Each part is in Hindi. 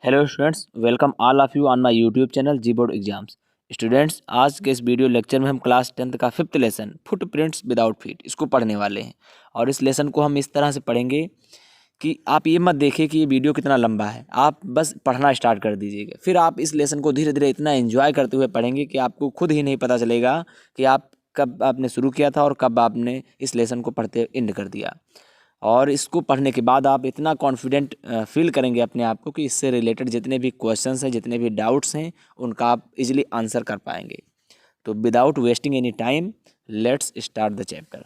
Hello students, welcome all of you on my YouTube channel G board exams. Students, आज के इस वीडियो लेक्चर में हम क्लास 10th का 5th lesson footprints without feet इसको पढ़ने वाले हैं। और इस लेसन को हम इस तरह से पढ़ेंगे कि आप ये मत देखिए कि ये वीडियो कितना लंबा है, आप बस पढ़ना स्टार्ट कर दीजिएगा। फिर आप इस लेसन को धीरे धीरे इतना एंजॉय करते हुए पढ़ेंगे कि आपको खुद ही नहीं पता चलेगा कि आप कब आपने शुरू किया था और कब आपने इस लेसन को पढ़ते एंड कर दिया। और इसको पढ़ने के बाद आप इतना कॉन्फिडेंट फील करेंगे अपने आप को कि इससे रिलेटेड जितने भी क्वेश्चंस हैं, जितने भी डाउट्स हैं, उनका आप इजीली आंसर कर पाएंगे। तो without wasting any time, let's start the chapter.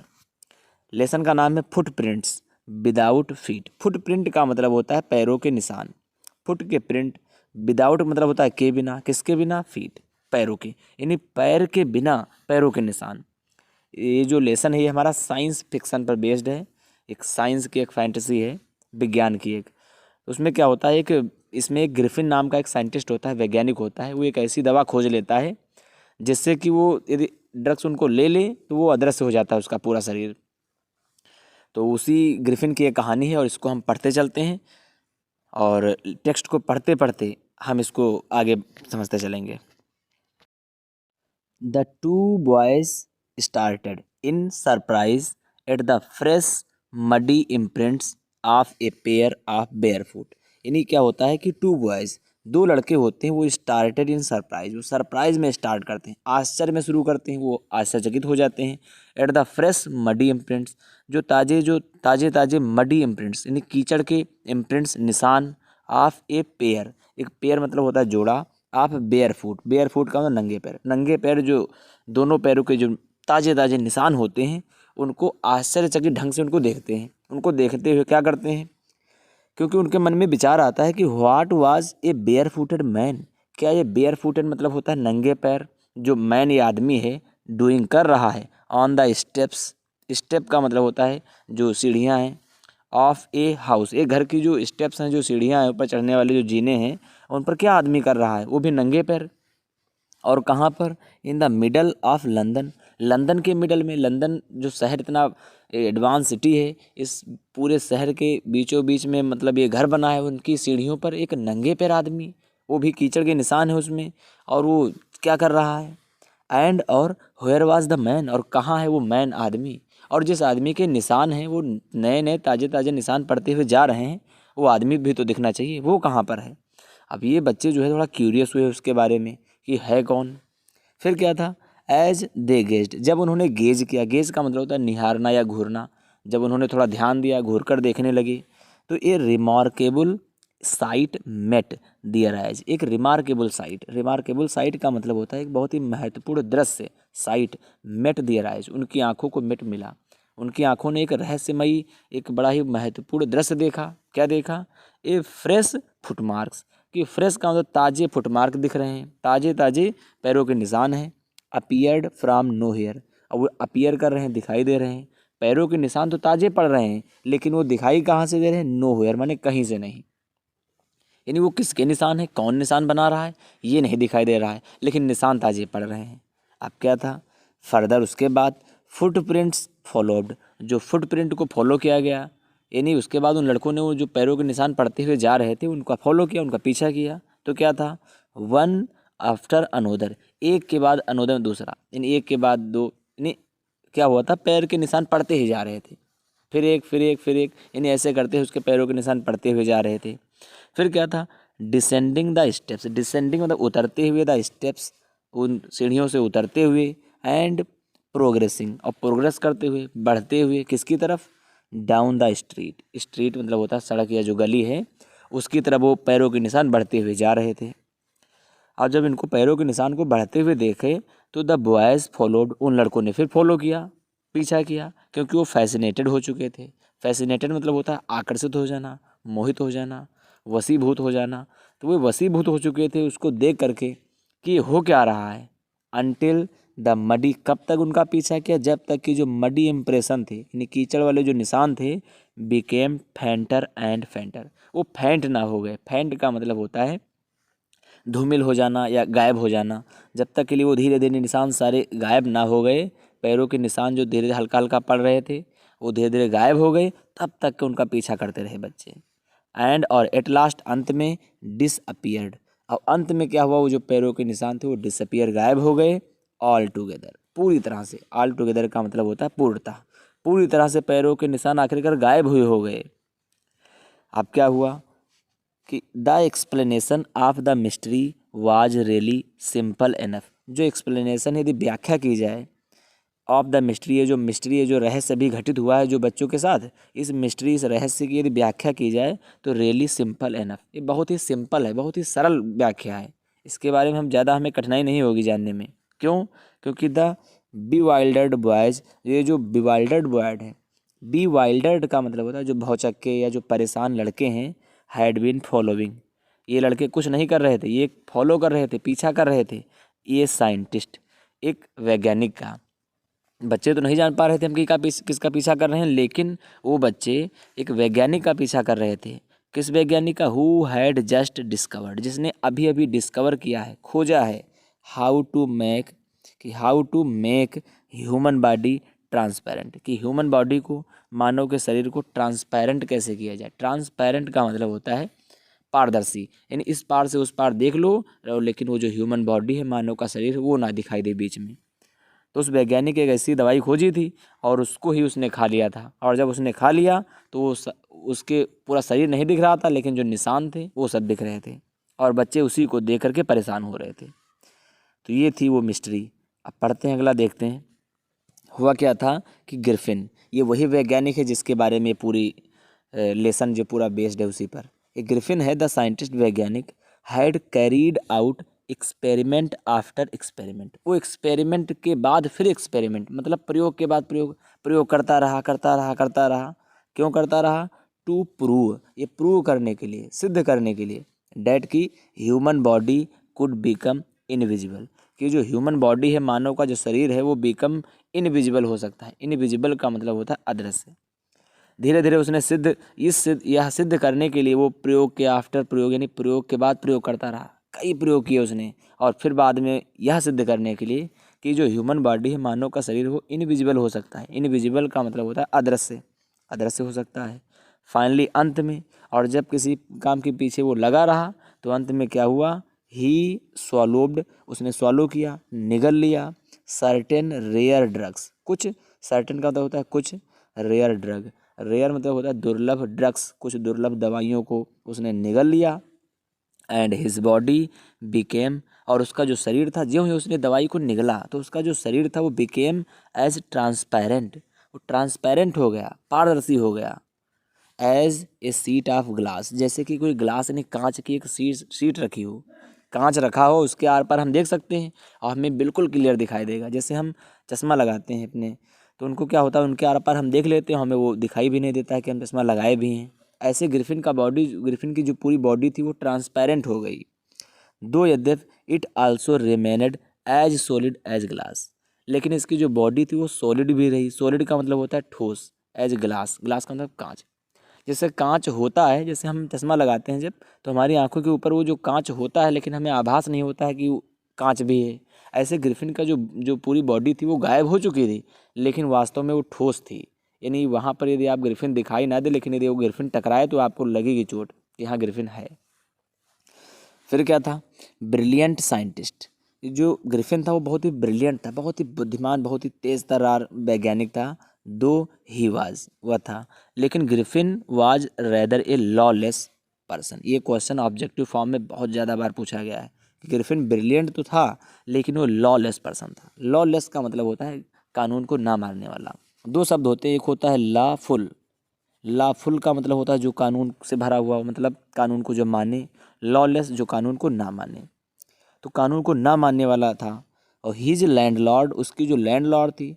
Lesson का नाम है फुटप्रिंट्स विदाउट फीट। फुटप्रिंट का मतलब होता है पैरों के निशान। फुट के प्रिंट, विदाउट मतलब होता है के बिना, किसके बिना? फीट, पैरों के, यानी पैर के बिना पैरों के निशान। ये जो लेसन है ये हमारा साइंस फिक्शन पर बेस्ड है। एक साइंस की एक फैंटेसी है, विज्ञान की एक। उसमें क्या होता है, एक इसमें एक ग्रिफिन नाम का एक साइंटिस्ट होता है, वैज्ञानिक होता है। वो एक ऐसी दवा खोज लेता है जिससे कि वो यदि ड्रग्स उनको ले ले तो वो अदृश्य हो जाता है उसका पूरा शरीर। तो उसी ग्रिफिन की एक कहानी है और इसको हम पढ़ते चलते हैं और टेक्स्ट को पढ़ते पढ़ते हम इसको आगे समझते चलेंगे। The two boys started in surprise at the fresh muddy imprints of a pair of barefoot। यानी क्या होता है कि टू बॉयज़, दो लड़के होते हैं, वो स्टार्टेड इन सरप्राइज, वो सरप्राइज में स्टार्ट करते हैं, आश्चर्य में शुरू करते हैं, वो आश्चर्यचकित हो जाते हैं। At the fresh muddy imprints, जो ताजे ताजे मडी इम्प्रिंट्स यानी कीचड़ के इम्प्रिंट्स, निशान, ऑफ ए पेयर, एक पेयर मतलब होता है जोड़ा, आप बेयर फूट, बेयर फूट का मतलब नंगे पैर, नंगे पैर जो दोनों पैरों के जो ताजे ताजे निशान होते हैं उनको आश्चर्यचकित ढंग से उनको देखते हैं। उनको देखते हुए क्या करते हैं, क्योंकि उनके मन में विचार आता है कि what was a bare footed man. क्या ये बेयर फूटेड मतलब होता है नंगे पैर, जो मैन ये आदमी है डूइंग कर रहा है ऑन द स्टेप्स। स्टेप का मतलब होता है जो सीढ़ियाँ हैं, ऑफ ए हाउस, एक घर की जो स्टेप्स हैं, जो सीढ़ियाँ हैं, ऊपर चढ़ने वाले जो जीने हैं, उन पर क्या आदमी कर रहा है, वो भी नंगे पैर। और कहाँ पर? In the middle of London, London के मिडल में। लंदन जो शहर इतना एडवांस सिटी है, इस पूरे शहर के बीचों बीच में मतलब ये घर बना है, उनकी सीढ़ियों पर एक नंगे पैर आदमी, वो भी कीचड़ के निशान है उसमें, और वो क्या कर रहा है? एंड और वेयर वाज द मैन, और कहाँ है वो मैन आदमी? और जिस आदमी के निशान हैं वो नए नए ताजे ताजे निशान पड़ते हुए जा रहे हैं, वो आदमी भी तो दिखना चाहिए, वो कहाँ पर है? अब ये बच्चे जो है थोड़ा क्यूरियस हुए उसके बारे में कि है कौन। फिर क्या था, एज दे गेज्ड, जब उन्होंने गेज किया, गेज का मतलब होता है निहारना या घूरना, जब उन्होंने थोड़ा ध्यान दिया, घूर कर देखने लगे, तो ये रिमार्केबल साइट मेट दियर आइज, एक रिमार्केबल साइट, रिमार्केबल साइट का मतलब होता है एक बहुत ही महत्वपूर्ण दृश्य, साइट मेट दियर आइज, उनकी आंखों को मेट मिला, उनकी आंखों ने एक रहस्यमयी, एक बड़ा ही महत्वपूर्ण दृश्य देखा। क्या देखा? ए फ्रेश फुटमार्क्स, कि फ्रेश का मतलब ताजे फुटमार्क दिख रहे हैं, ताजे ताजे पैरों के निशान हैं। अपीयर्ड फ्रॉम नो हेयर, अब वो अपीयर कर रहे हैं, दिखाई दे रहे हैं, पैरों के निशान तो ताजे पड़ रहे हैं, लेकिन वो दिखाई कहाँ से दे रहे हैं? नो हेयर माने कहीं से नहीं, यानी वो किसके निशान है, कौन निशान बना रहा है, ये नहीं दिखाई दे रहा है, लेकिन निशान ताजे पड़ रहे हैं। अब क्या था फर्दर, उसके बाद फुटप्रिंट्स फॉलोड, जो फुटप्रिंट को फॉलो किया गया, यानी उसके बाद उन लड़कों ने वो जो पैरों के निशान पड़ते हुए जा रहे थे उनका फॉलो किया, उनका पीछा किया। तो क्या था, वन आफ्टर अनोदर, एक के बाद अनोदर दूसरा, यानी एक के बाद दो, यानी क्या हुआ था, पैर के निशान पड़ते ही जा रहे थे, फिर एक फिर एक फिर एक, यानी ऐसे करते हुए उसके पैरों के निशान पड़ते हुए जा रहे थे। फिर क्या था, डिसेंडिंग द स्टेप्स, डिसेंडिंग मतलब उतरते हुए, द स्टेप्स उन सीढ़ियों से उतरते हुए, एंड प्रोग्रेसिंग और प्रोग्रेस करते हुए, बढ़ते हुए किसकी तरफ? डाउन द स्ट्रीट, स्ट्रीट मतलब होता है सड़क या जो गली है, उसकी तरफ वो पैरों के निशान बढ़ते हुए जा रहे थे। और जब इनको पैरों के निशान को बढ़ते हुए देखे तो द बॉयज़ फॉलोड, उन लड़कों ने फिर फॉलो किया, पीछा किया, क्योंकि वो फैसिनेटेड हो चुके थे। फैसिनेटेड मतलब होता है आकर्षित हो जाना, मोहित हो जाना, वशीभूत हो जाना। तो वो वशीभूत हो चुके थे उसको देख करके कि ये हो क्या रहा है। अनटिल द मडी, कब तक उनका पीछा किया? जब तक कि जो मडी इम्प्रेशन थे, यानी कीचड़ वाले जो निशान थे, बिकेम फेंटर एंड फेंटर, वो फेंट ना हो गए। फेंट का मतलब होता है धूमिल हो जाना या गायब हो जाना। जब तक के लिए वो धीरे धीरे निशान सारे गायब ना हो गए, पैरों के निशान जो धीरे धीरे हल्का हल्का पड़ रहे थे वो धीरे धीरे गायब हो गए, तब तक के उनका पीछा करते रहे बच्चे। एंड और एट लास्ट अंत में डिसअपियर्ड। और अंत में क्या हुआ, वो जो पैरों के निशान थे वो डिसअपियर गायब हो गए ऑल टुगेदर, पूरी तरह से। ऑल टुगेदर का मतलब होता है पूर्णतः, पूरी तरह से पैरों के निशान आखिरकार गायब हुए हो गए। अब क्या हुआ कि the explanation of the mystery was really simple enough. जो एक्सप्लेनेशन यदि व्याख्या की जाए ऑफ द मिस्ट्री, ये जो मिस्ट्री है, जो रहस्य अभी घटित हुआ है जो बच्चों के साथ, इस मिस्ट्री, इस रहस्य की यदि व्याख्या की जाए तो रियली सिंपल इनफ, ये बहुत ही सिंपल है, बहुत ही सरल व्याख्या है। इसके बारे में हमें कठिनाई नहीं होगी जानने में। क्यों? क्योंकि द बीवाइल्डर्ड बॉयज, ये जो बीवाइल्डर्ड बॉयड है, बीवाइल्डर्ड का मतलब होता है जो भौचक्के या जो परेशान लड़के हैं, हैड बीन फॉलोइंग, ये लड़के कुछ नहीं कर रहे थे, ये फॉलो कर रहे थे, पीछा कर रहे थे। ये साइंटिस्ट, एक वैज्ञानिक का, बच्चे तो नहीं जान पा रहे थे हम कि किसका पीछा कर रहे हैं, लेकिन वो बच्चे एक वैज्ञानिक का पीछा कर रहे थे। किस वैज्ञानिक का? हु हैड जस्ट डिस्कवर्ड, जिसने अभी अभी डिस्कवर किया है, खोजा है, हाउ टू मेक, कि how to make human body transparent, कि ह्यूमन बॉडी को, मानव के शरीर को ट्रांसपेरेंट कैसे किया जाए। ट्रांसपेरेंट का मतलब होता है पारदर्शी, यानी इस पार से उस पार देख लो, लेकिन वो जो ह्यूमन बॉडी है, मानव का शरीर, वो ना दिखाई दे बीच में। तो उस वैज्ञानिक एक ऐसी दवाई खोजी थी और उसको ही उसने खा लिया था। और जब उसने खा लिया तो उसके पूरा शरीर नहीं दिख रहा था, लेकिन जो निशान थे वो सब दिख रहे थे, और बच्चे उसी को देख करके परेशान हो रहे थे। तो ये थी वो मिस्ट्री। अब पढ़ते हैं अगला, देखते हैं हुआ क्या था। कि ग्रिफिन, ये वही वैज्ञानिक है जिसके बारे में पूरी लेसन जो पूरा बेस्ड है उसी पर। एक ग्रिफिन है द साइंटिस्ट, वैज्ञानिक, had carried out experiment after experiment, वो एक्सपेरिमेंट के बाद फिर एक्सपेरिमेंट, मतलब प्रयोग के बाद प्रयोग, प्रयोग करता रहा करता रहा करता रहा। क्यों करता रहा? टू प्रूव, ये प्रूव करने के लिए, सिद्ध करने के लिए, डैट की human body could become invisible, कि जो ह्यूमन बॉडी है, मानव का जो शरीर है, वो बिकम इनविजिबल हो सकता है। इनविजिबल का मतलब होता है अदृश्य। धीरे धीरे उसने यह सिद्ध करने के लिए वो प्रयोग के आफ्टर प्रयोग, यानी प्रयोग के बाद प्रयोग करता रहा, कई प्रयोग किए उसने, और फिर बाद में यह सिद्ध करने के लिए कि जो ह्यूमन बॉडी है, मानव का शरीर, वो इनविजिबल हो सकता है। इनविजिबल का मतलब होता है अदृश्य, अदृश्य हो सकता है। फाइनली अंत में, और जब किसी काम के पीछे वो लगा रहा तो अंत में क्या हुआ? ही स्वॉलोब्ड, उसने स्वॉलो किया, निगल लिया, सर्टेन रेयर ड्रग्स, कुछ, सर्टेन का मतलब होता है कुछ, रेयर ड्रग, रेयर मतलब होता है दुर्लभ, ड्रग्स कुछ दुर्लभ दवाइयों को उसने निगल लिया। एंड हिज बॉडी बिकेम, और उसका जो शरीर था, ज्यों ही उसने दवाई को निगला तो उसका जो शरीर था वो बिकेम एज ट्रांसपेरेंट, वो ट्रांसपेरेंट हो गया, पारदर्शी हो गया। As a sheet of glass, जैसे कि कोई ग्लास यानी कांच की एक सीट रखी हो, कांच रखा हो, उसके आर पार हम देख सकते हैं और हमें बिल्कुल क्लियर दिखाई देगा। जैसे हम चश्मा लगाते हैं अपने, तो उनको क्या होता है, उनके आर पार हम देख लेते हैं, हमें वो दिखाई भी नहीं देता है कि हम चश्मा लगाए भी हैं। ऐसे ग्रिफिन की जो पूरी बॉडी थी वो ट्रांसपेरेंट हो गई। दो यद्यप it also remained as solid as glass, लेकिन इसकी जो बॉडी थी वो सॉलिड भी रही। सॉलिड का मतलब होता है ठोस, एज ग्लास, ग्लास का मतलब कांच। जैसे कांच होता है, जैसे हम चश्मा लगाते हैं जब, तो हमारी आंखों के ऊपर वो जो कांच होता है, लेकिन हमें आभास नहीं होता है कि वो कांच भी है। ऐसे ग्रिफिन का जो जो पूरी बॉडी थी वो गायब हो चुकी थी, लेकिन वास्तव में वो ठोस थी। यानी वहाँ पर यदि आप ग्रिफिन दिखाई ना दे, लेकिन यदि वो ग्रिफिन टकराए तो आपको लगेगी चोट कि हाँ ग्रिफिन है। फिर क्या था? ब्रिलियंट साइंटिस्ट, जो ग्रिफिन था वो बहुत ही ब्रिलियंट था, बहुत ही बुद्धिमान, बहुत ही तेज तर्रार वैज्ञानिक था। दो ही वाज, वह था, लेकिन Griffin was rather A lawless person. ये क्वेश्चन ऑब्जेक्टिव फॉर्म में बहुत ज़्यादा बार पूछा गया है कि ग्रिफिन ब्रिलियंट तो था लेकिन वो लॉलेस पर्सन था। लॉलेस का मतलब होता है कानून को ना मानने वाला। दो शब्द होते हैं, एक होता है लॉफुल, लॉफुल का मतलब होता है जो कानून से भरा हुआ हो, मतलब कानून को जो माने। लॉलेस जो कानून को ना माने, तो कानून को ना मानने वाला था। और हीज लैंडलॉर्ड, उसकी जो लैंडलॉर्ड थी,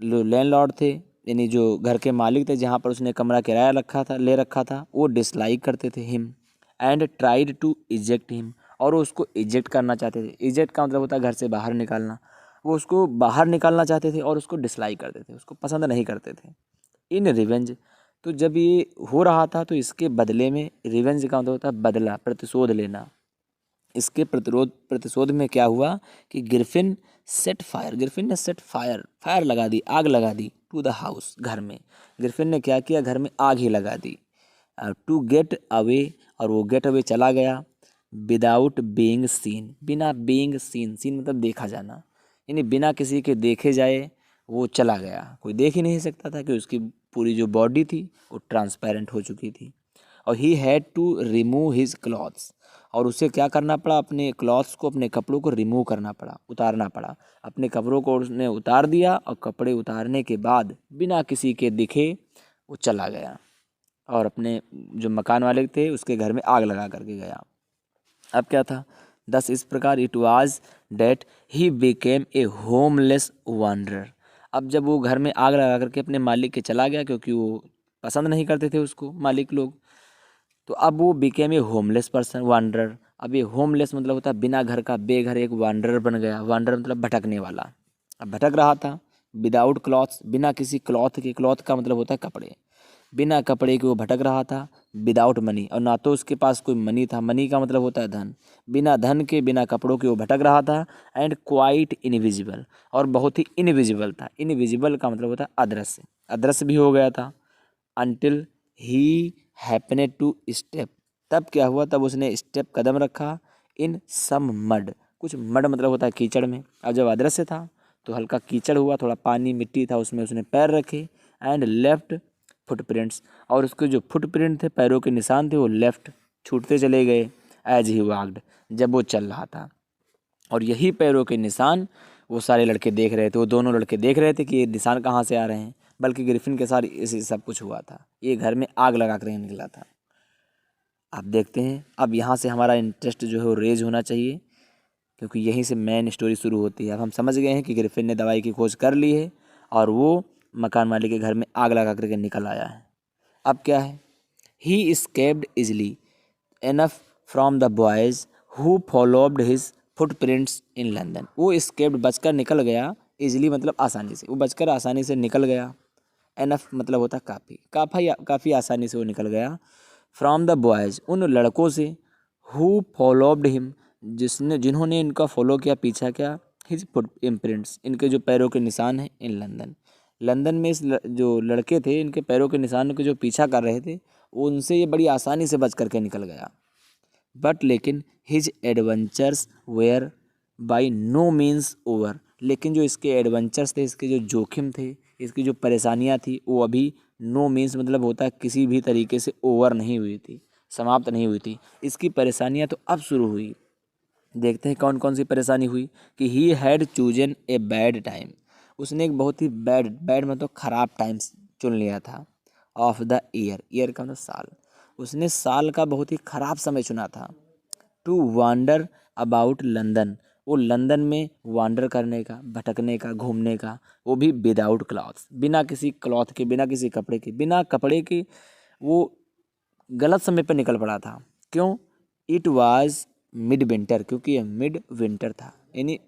लैंडलॉर्ड थे यानी जो घर के मालिक थे, जहाँ पर उसने कमरा किराया ले रखा था, वो डिसलाइक करते थे him and tried to eject him, और वो उसको इजेक्ट करना चाहते थे। इजेक्ट का मतलब होता है घर से बाहर निकालना। वो उसको बाहर निकालना चाहते थे और उसको डिसलाइक करते थे, उसको पसंद नहीं करते थे। इन रिवेंज, तो जब ये हो रहा था तो इसके बदले में, रिवेंज का मतलब होता है बदला, प्रतिशोध लेना। इसके प्रतिशोध में क्या हुआ कि ग्रिफिन सेट फायर, ग्रिफिन ने सेट फायर, फायर लगा दी, आग लगा दी टू द हाउस, घर में। ग्रिफिन ने क्या किया? घर में आग ही लगा दी। टू गेट अवे, और वो गेट अवे चला गया, विदाउट बीइंग सीन, बिना बीइंग सीन, सीन मतलब देखा जाना, यानी बिना किसी के देखे जाए वो चला गया। कोई देख ही नहीं सकता था कि उसकी पूरी जो बॉडी थी वो ट्रांसपेरेंट हो चुकी थी। और he had to remove his clothes, और उसे क्या करना पड़ा, अपने क्लॉथ्स को, अपने कपड़ों को रिमूव करना पड़ा, उतारना पड़ा। अपने कपड़ों को उसने उतार दिया, और कपड़े उतारने के बाद बिना किसी के दिखे वो चला गया और अपने जो मकान वाले थे उसके घर में आग लगा करके गया। अब क्या था, दस इस प्रकार it was that he became a homeless wanderer. अब जब वो घर में आग लगा करके अपने मालिक के चला गया, क्योंकि वो पसंद नहीं करते थे उसको मालिक लोग, तो अब वो became a homeless person, wanderer. अब ये होमलेस मतलब होता है बिना घर का, बेघर, एक वांडरर बन गया। वांडरर मतलब भटकने वाला। अब भटक रहा था, विदाउट क्लॉथ्स, बिना किसी क्लॉथ के, क्लॉथ का मतलब होता है कपड़े, बिना कपड़े के वो भटक रहा था। विदाउट मनी, और ना तो उसके पास कोई मनी था, मनी का मतलब होता है धन, बिना धन के, बिना कपड़ों के वो भटक रहा था। एंड क्वाइट इनविजिबल, और बहुत ही इनविजिबल था। इनविजिबल का मतलब होता है अदृश्य, अदृश्य भी हो गया था। Until he happened to step, तब क्या हुआ, तब उसने स्टेप, कदम रखा, इन सम मड, कुछ मड मतलब होता है कीचड़ में। अब जब अदृश्य था तो हल्का कीचड़ हुआ, थोड़ा पानी मिट्टी था उसमें उसने पैर रखे। एंड लेफ्ट फुटप्रिंट्स, और उसके जो फुटप्रिंट थे, पैरों के निशान थे, वो लेफ्ट, छूटते चले गए। एज ही वाक्ड, जब वो चल रहा था। और यही पैरों के निशान वो सारे लड़के देख रहे थे, वो दोनों लड़के देख रहे थे कि ये निशान कहाँ से आ रहे हैं। बल्कि ग्रिफिन के साथ इसी सब कुछ हुआ था, ये घर में आग लगा कर निकला था। आप देखते हैं, अब यहाँ से हमारा इंटरेस्ट जो है वो रेज होना चाहिए, क्योंकि यहीं से मेन स्टोरी शुरू होती है। अब हम समझ गए हैं कि ग्रिफिन ने दवाई की खोज कर ली है और वो मकान मालिक के घर में आग लगा करके निकल आया है। अब क्या है, ही escaped easily enough from the boys who followed his footprints in London। वो escaped, बचकर निकल गया, इजीली मतलब आसानी से, वो बचकर आसानी से निकल गया। एनफ मतलब होता है काफ़ी, काफ़ी आसानी से वो निकल गया। फ्रॉम द बॉयज़, उन लड़कों से, हु फॉलोड हिम, जिन्होंने इनका फॉलो किया, पीछा किया। हिज फुट इम्प्रिंट्स, इनके जो पैरों के निशान हैं, इन लंदन, लंदन में जो लड़के थे, इनके पैरों के निशान के जो पीछा कर रहे थे, उनसे ये बड़ी आसानी से बच करके निकल गया। बट लेकिन his adventures were by no means over, लेकिन जो इसके एडवेंचर्स थे, इसके जो जोखिम थे, इसकी जो परेशानियां थी, वो अभी नो मीन्स मतलब होता है किसी भी तरीके से ओवर नहीं हुई थी, समाप्त नहीं हुई थी। इसकी परेशानियां तो अब शुरू हुई। देखते हैं कौन कौन सी परेशानी हुई। कि he had chosen a bad time, उसने एक बहुत ही बैड मतलब ख़राब टाइम चुन लिया था। ऑफ द ईयर का मतलब साल, उसने साल का बहुत ही ख़राब समय चुना था। टू वांडर अबाउट लंदन, वो लंदन में वांडर करने का, भटकने का, घूमने का, वो भी विदाउट क्लॉथ्स, बिना किसी क्लॉथ के, बिना किसी कपड़े के, बिना कपड़े के वो गलत समय पर निकल पड़ा था। क्यों, इट वाज मिड विंटर, क्योंकि यह मिड विंटर था, यानी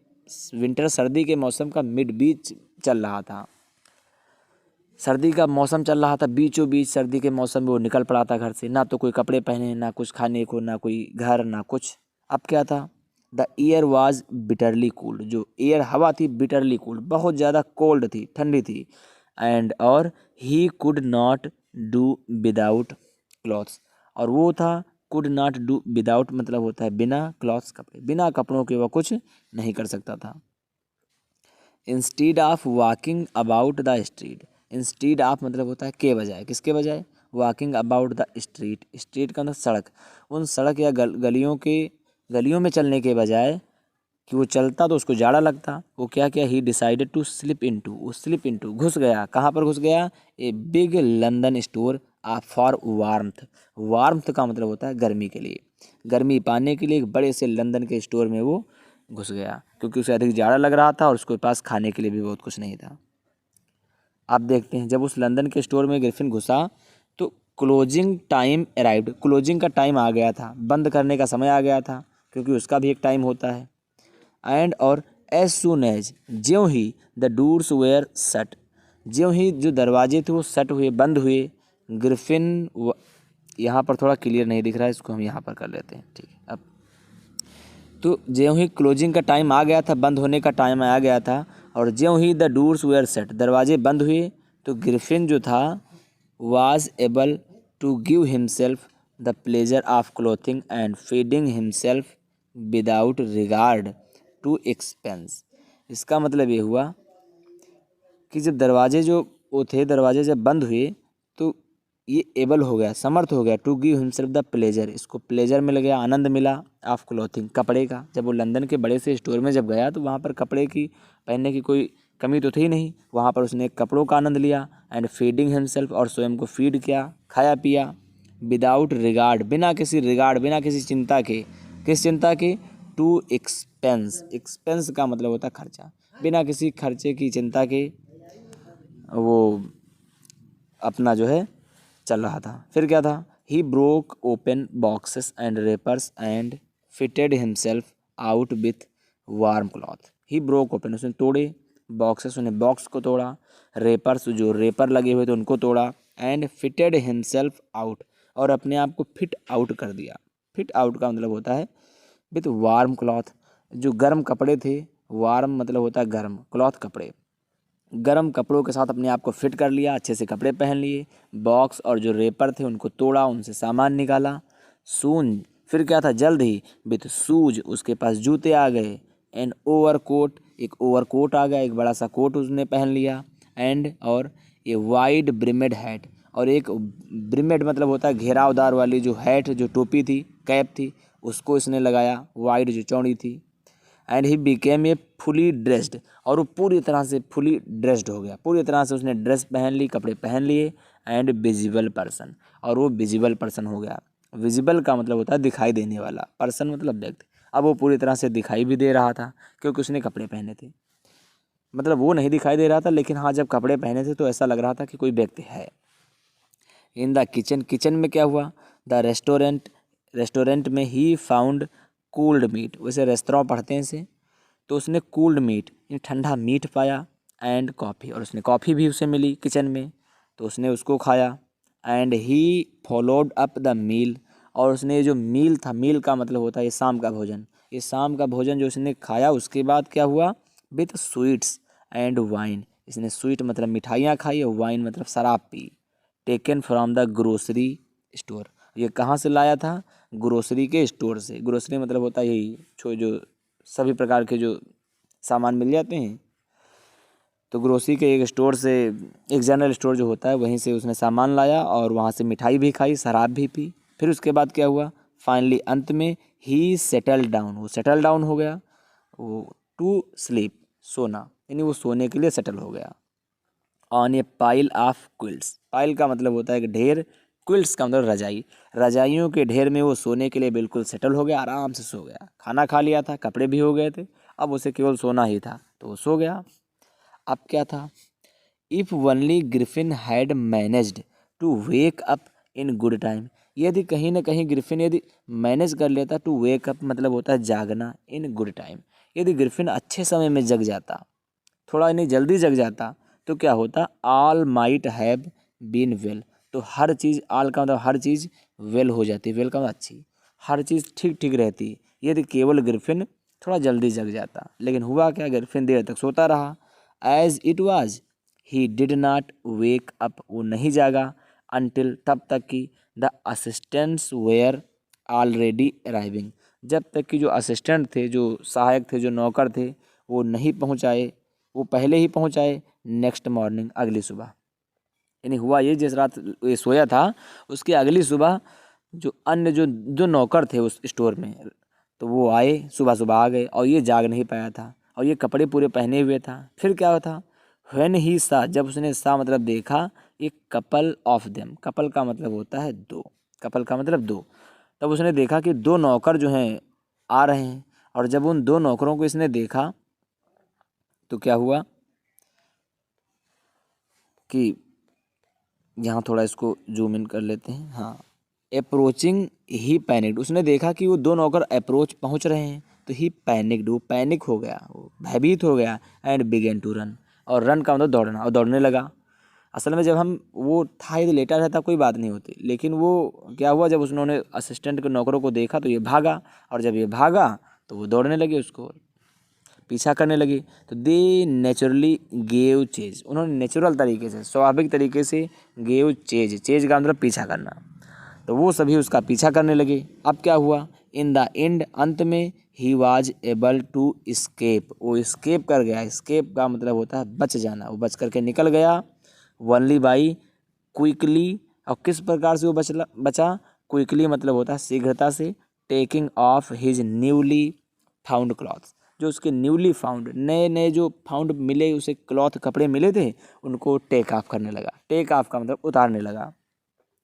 विंटर सर्दी के मौसम का मिड बीच चल रहा था, सर्दी का मौसम चल रहा था, बीचों बीच सर्दी के मौसम में वो निकल पड़ा था घर से। ना तो कोई कपड़े पहने, ना कुछ खाने को, ना कोई घर, ना कुछ। अब क्या था, the air was bitterly cooled, जो एयर हवा थी, बिटरली कूल्ड, बहुत ज़्यादा कोल्ड थी, ठंडी थी। एंड और ही could not do without clothes, और वो था कुड नॉट डू विदाउट मतलब होता है बिना क्लॉथ्स, कपड़े, बिना कपड़ों के वह कुछ नहीं कर सकता था। Instead of walking about the street, instead of मतलब होता है के बजाय, किसके बजाय, walking about the street, street का मतलब सड़क, उन सड़क या गलियों में चलने के बजाय, कि वो चलता तो उसको जाड़ा लगता, वो क्या किया, he decided to slip into, वो स्लिप इनटू घुस गया, कहाँ पर घुस गया, a big London store for warmth, warmth का मतलब होता है गर्मी के लिए, गर्मी पाने के लिए एक बड़े से लंदन के स्टोर में वो घुस गया, क्योंकि उसे अधिक जाड़ा लग रहा था और उसके पास खाने के लिए भी बहुत कुछ नहीं था। आप देखते हैं, जब उस लंदन के स्टोर में ग्रिफिन घुसा तो क्लोजिंग टाइम अराइव्ड, क्लोजिंग का टाइम आ गया था, बंद करने का समय आ गया था, क्योंकि उसका भी एक टाइम होता है। एंड और एज सुन एज, ज्यों ही द डोर्स वेयर शट, ज्यों ही जो दरवाजे थे वो शट हुए, बंद हुए, ग्रिफिन यहाँ पर थोड़ा क्लियर नहीं दिख रहा है, इसको हम यहाँ पर कर लेते हैं, ठीक है। अब तो ज्यों ही क्लोजिंग का टाइम आ गया था, बंद होने का टाइम आ गया था, और ज्यों ही द डोर्स वेयर सेट, दरवाजे बंद हुए, तो ग्रिफिन जो था was able to give himself the pleasure of clothing and feeding himself without regard to expense। इसका मतलब ये हुआ कि जब दरवाजे जो वो थे, दरवाजे जब बंद हुए तो ये एबल हो गया, समर्थ हो गया, to give himself the pleasure, इसको प्लेजर मिल गया, आनंद मिला, ऑफ क्लॉथिंग, कपड़े का। जब वो लंदन के बड़े से स्टोर में जब गया तो वहाँ पर कपड़े की पहनने की कोई कमी तो थी नहीं, वहाँ पर उसने कपड़ों का आनंद लिया। एंड फीडिंग हिमसेल्फ, और स्वयं को फीड किया, खाया पिया। विदाउट रिगार्ड, बिना किसी रिगार्ड, बिना किसी चिंता के। किस चिंता के? टू एक्सपेंस, एक्सपेंस का मतलब होता है खर्चा, बिना किसी खर्चे की चिंता के वो अपना जो है चल रहा था। फिर क्या था? He broke open boxes and wrappers and fitted himself out with warm cloth. He broke open, उसने तोड़े, बॉक्सेस, उसने बॉक्स को तोड़ा, रेपर्स, जो रेपर लगे हुए थे उनको तोड़ा, एंड फिटेड हिमसेल्फ आउट, और अपने आप को फिट आउट कर दिया। फिट आउट का मतलब होता है विथ वार्म क्लॉथ, जो गर्म कपड़े थे, वार्म मतलब होता है गर्म, क्लॉथ कपड़े, गर्म कपड़ों के साथ अपने आप को फिट कर लिया, अच्छे से कपड़े पहन लिए। बॉक्स और जो रेपर थे उनको तोड़ा, उनसे सामान निकाला। सून, फिर क्या था? जल्द ही। विथ शूज, उसके पास जूते आ गए। एंड ओवर कोट, एक ओवर कोट आ गया, एक बड़ा सा कोट उसने पहन लिया। एंड और ये वाइड ब्रिमेड हैट, और एक ब्रिमेड मतलब होता है घेरावदार वाली जो हैट, जो टोपी थी, कैप थी, उसको इसने लगाया, वाइड जो चौड़ी थी। And he became A fully dressed, और वो पूरी तरह से फुली ड्रेस्ड हो गया, पूरी तरह से उसने ड्रेस पहन ली, कपड़े पहन लिए। एंड विजिबल पर्सन, और वो विजिबल पर्सन हो गया। विजिबल का मतलब होता है दिखाई देने वाला, पर्सन मतलब व्यक्ति। अब वो पूरी तरह से दिखाई भी दे रहा था क्योंकि उसने कपड़े पहने थे। मतलब वो नहीं दिखाई दे रहा था, लेकिन हाँ जब कपड़े पहने थे तो ऐसा लग रहा था कि कोई व्यक्ति है। इन द किचन, किचन में क्या हुआ? द रेस्टोरेंट, रेस्टोरेंट में ही फाउंड कूल्ड मीट, वैसे रेस्तरां पढ़ते हैं इसे, तो उसने कूल्ड मीट, ठंडा मीट पाया। एंड कॉफ़ी, और उसने कॉफ़ी भी उसे मिली किचन में, तो उसने उसको खाया। And he followed up the meal, और उसने जो मील था, मील का मतलब होता है ये शाम का भोजन, ये शाम का भोजन जो उसने खाया, उसके बाद क्या हुआ? विथ स्वीट्स एंड वाइन, इसने स्वीट मतलब मिठाइयाँ खाई और वाइन मतलब शराब P. Taken from the grocery store, ये कहाँ से लाया था? ग्रोसरी के स्टोर से। ग्रोसरी मतलब होता है यही जो सभी प्रकार के जो सामान मिल जाते हैं, तो ग्रोसरी के एक स्टोर से, एक जनरल स्टोर जो होता है वहीं से उसने सामान लाया, और वहाँ से मिठाई भी खाई, शराब भी पी। फिर उसके बाद क्या हुआ? फाइनली, अंत में, ही सेटल डाउन, वो सेटल डाउन हो गया, वो टू स्लीप, सोना, यानी वो सोने के लिए सेटल हो गया। On A pile of quilts, pile का मतलब होता है कि ढेर, क्विल्ट्स का मतलब रजाई, रजाइयों के ढेर में वो सोने के लिए बिल्कुल सेटल हो गया, आराम से सो गया। खाना खा लिया था, कपड़े भी हो गए थे, अब उसे केवल सोना ही था, तो वो सो गया। अब क्या था? If only Griffin had managed to wake up in good time, यदि कहीं ना कहीं ग्रिफिन यदि मैनेज कर लेता, टू वेक अप मतलब होता है जागना, इन गुड टाइम, यदि ग्रिफिन अच्छे समय में जग जाता, थोड़ा नहीं जल्दी जग जाता, तो क्या होता? All might have been well, तो हर चीज़, ऑल का मतलब हर चीज़, वेल हो जाती, वेल का मतलब अच्छी, हर चीज़ ठीक ठीक रहती यदि केवल ग्रिफिन थोड़ा जल्दी जग जाता। लेकिन हुआ क्या? ग्रिफिन देर तक सोता रहा। As it was, he did not wake up, वो नहीं जागा, अनटिल, तब तक कि the assistants were already arriving, जब तक कि जो असिस्टेंट थे, जो सहायक थे, जो नौकर थे, वो नहीं पहुंचाए, वो पहले ही पहुंचाए नेक्स्ट मॉर्निंग, अगली सुबह। यानी हुआ ये, जिस रात ये सोया था उसकी अगली सुबह जो अन्य जो जो नौकर थे उस स्टोर में, तो वो आए, सुबह सुबह आ गए, और ये जाग नहीं पाया था, और ये कपड़े पूरे पहने हुए था। फिर क्या था? व्हेन ही सा, जब उसने सा मतलब देखा, एक कपल ऑफ देम, कपल का मतलब होता है दो, कपल का मतलब दो, तब उसने देखा कि दो नौकर जो हैं आ रहे हैं, और जब उन दो नौकरों को इसने देखा तो क्या हुआ कि यहाँ थोड़ा इसको जूम इन कर लेते हैं। हाँ, अप्रोचिंग ही पैनिक्ड, उसने देखा कि वो दो नौकर अप्रोच पहुँच रहे हैं, तो ही पैनिक्ड, वो पैनिक हो गया, वो भयभीत हो गया। एंड बिगेन टू रन, और रन का मतलब दौड़ना, और दौड़ने लगा। असल में जब हम वो था यदि लेटा रहता कोई बात नहीं होती, लेकिन वो क्या हुआ, जब उन्होंने असिस्टेंट के नौकरों को देखा तो ये भागा, और जब ये भागा तो वो दौड़ने लगे, उसको पीछा करने लगे। तो दे नेचुरली गेव चेज, उन्होंने नेचुरल तरीके से, स्वाभाविक तरीके से गेव चेज, चेज का मतलब पीछा करना, तो वो सभी उसका पीछा करने लगे। अब क्या हुआ, इन द एंड, अंत में, he was able to escape, वो स्केप कर गया। स्केप का मतलब होता है बच जाना, वो बच करके निकल गया। वनली बाई क्विकली, और किस प्रकार से वो बचा, क्विकली मतलब होता है शीघ्रता से, taking of his newly found clothes, जो उसके न्यूली फाउंड, नए नए जो फाउंड मिले उसे क्लॉथ, कपड़े मिले थे, उनको टेक ऑफ करने लगा। टेक ऑफ का मतलब उतारने लगा।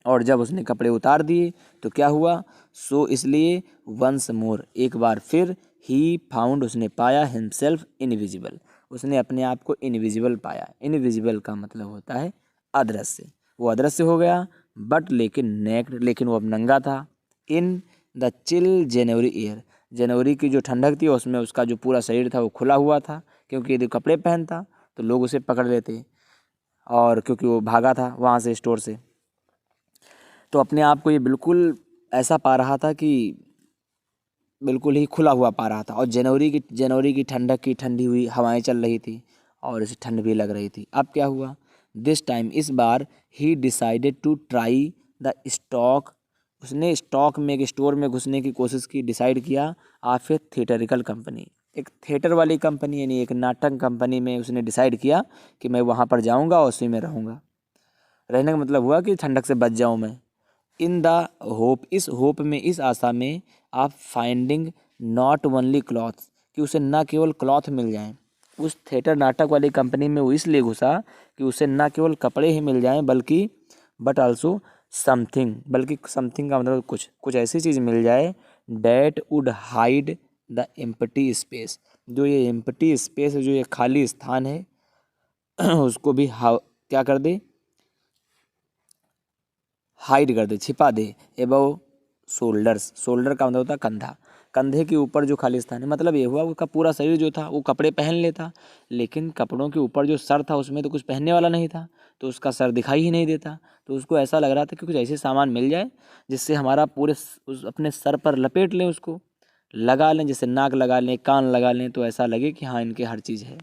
और जब उसने कपड़े उतार दिए तो क्या हुआ, सो इसलिए, वंस मोर, एक बार फिर, ही फाउंड, उसने पाया, हिमसेल्फ इनविजिबल, उसने अपने आप को इनविजिबल पाया। इनविजिबल का मतलब होता है अदृश्य, वो अदृश्य हो गया। बट लेकिन नेक्ड, लेकिन वो अब नंगा था। In the chill January air, जनवरी की जो ठंडक थी उसमें उसका जो पूरा शरीर था वो खुला हुआ था, क्योंकि यदि कपड़े पहनता तो लोग उसे पकड़ लेते, और क्योंकि वो भागा था वहाँ से, स्टोर से, तो अपने आप को ये बिल्कुल ऐसा पा रहा था कि बिल्कुल ही खुला हुआ पा रहा था। और जनवरी की ठंडक की ठंडी हुई हवाएं चल रही थी और इसे ठंड भी लग रही थी। अब क्या हुआ, दिस टाइम, इस बार, he decided to try the stock, उसने स्टॉक में, एक स्टोर में घुसने की कोशिश की, डिसाइड किया, ऑफ ए थिएटरिकल कंपनी, एक थिएटर वाली कंपनी, यानी एक नाटक कंपनी में उसने डिसाइड किया कि मैं वहाँ पर जाऊँगा और उसी में रहूँगा। रहने का मतलब हुआ कि ठंडक से बच जाऊँ मैं। इन द होप, इस होप में, इस आशा में, आप फाइंडिंग नॉट ओनली क्लॉथ्स, कि उसे न केवल क्लॉथ मिल जाएं। उस थिएटर नाटक वाली कंपनी में वो इसलिए घुसा कि उसे न केवल कपड़े ही मिल जाएं, बल्कि बट आल्सो समथिंग, बल्कि समथिंग का मतलब कुछ कुछ ऐसी चीज़ मिल जाए, that would hide the empty space, जो ये एम्प्टी स्पेस है, जो ये खाली स्थान है उसको भी क्या कर दे, हाइड कर दे, छिपा दे। एबव शोल्डर्स, शोल्डर का मतलब होता है कंधा, कंधे के ऊपर जो खाली स्थान है, मतलब ये हुआ उसका पूरा शरीर जो था वो कपड़े पहन लेता, लेकिन कपड़ों के ऊपर जो सर था उसमें तो कुछ पहनने वाला नहीं था, तो उसका सर दिखाई ही नहीं देता। तो उसको ऐसा लग रहा था कि कुछ ऐसे सामान मिल जाए जिससे हमारा पूरे उस अपने सर पर लपेट लें, उसको लगा लें, जैसे नाक लगा लें, कान लगा लें, तो ऐसा लगे कि हाँ इनके हर चीज़ है,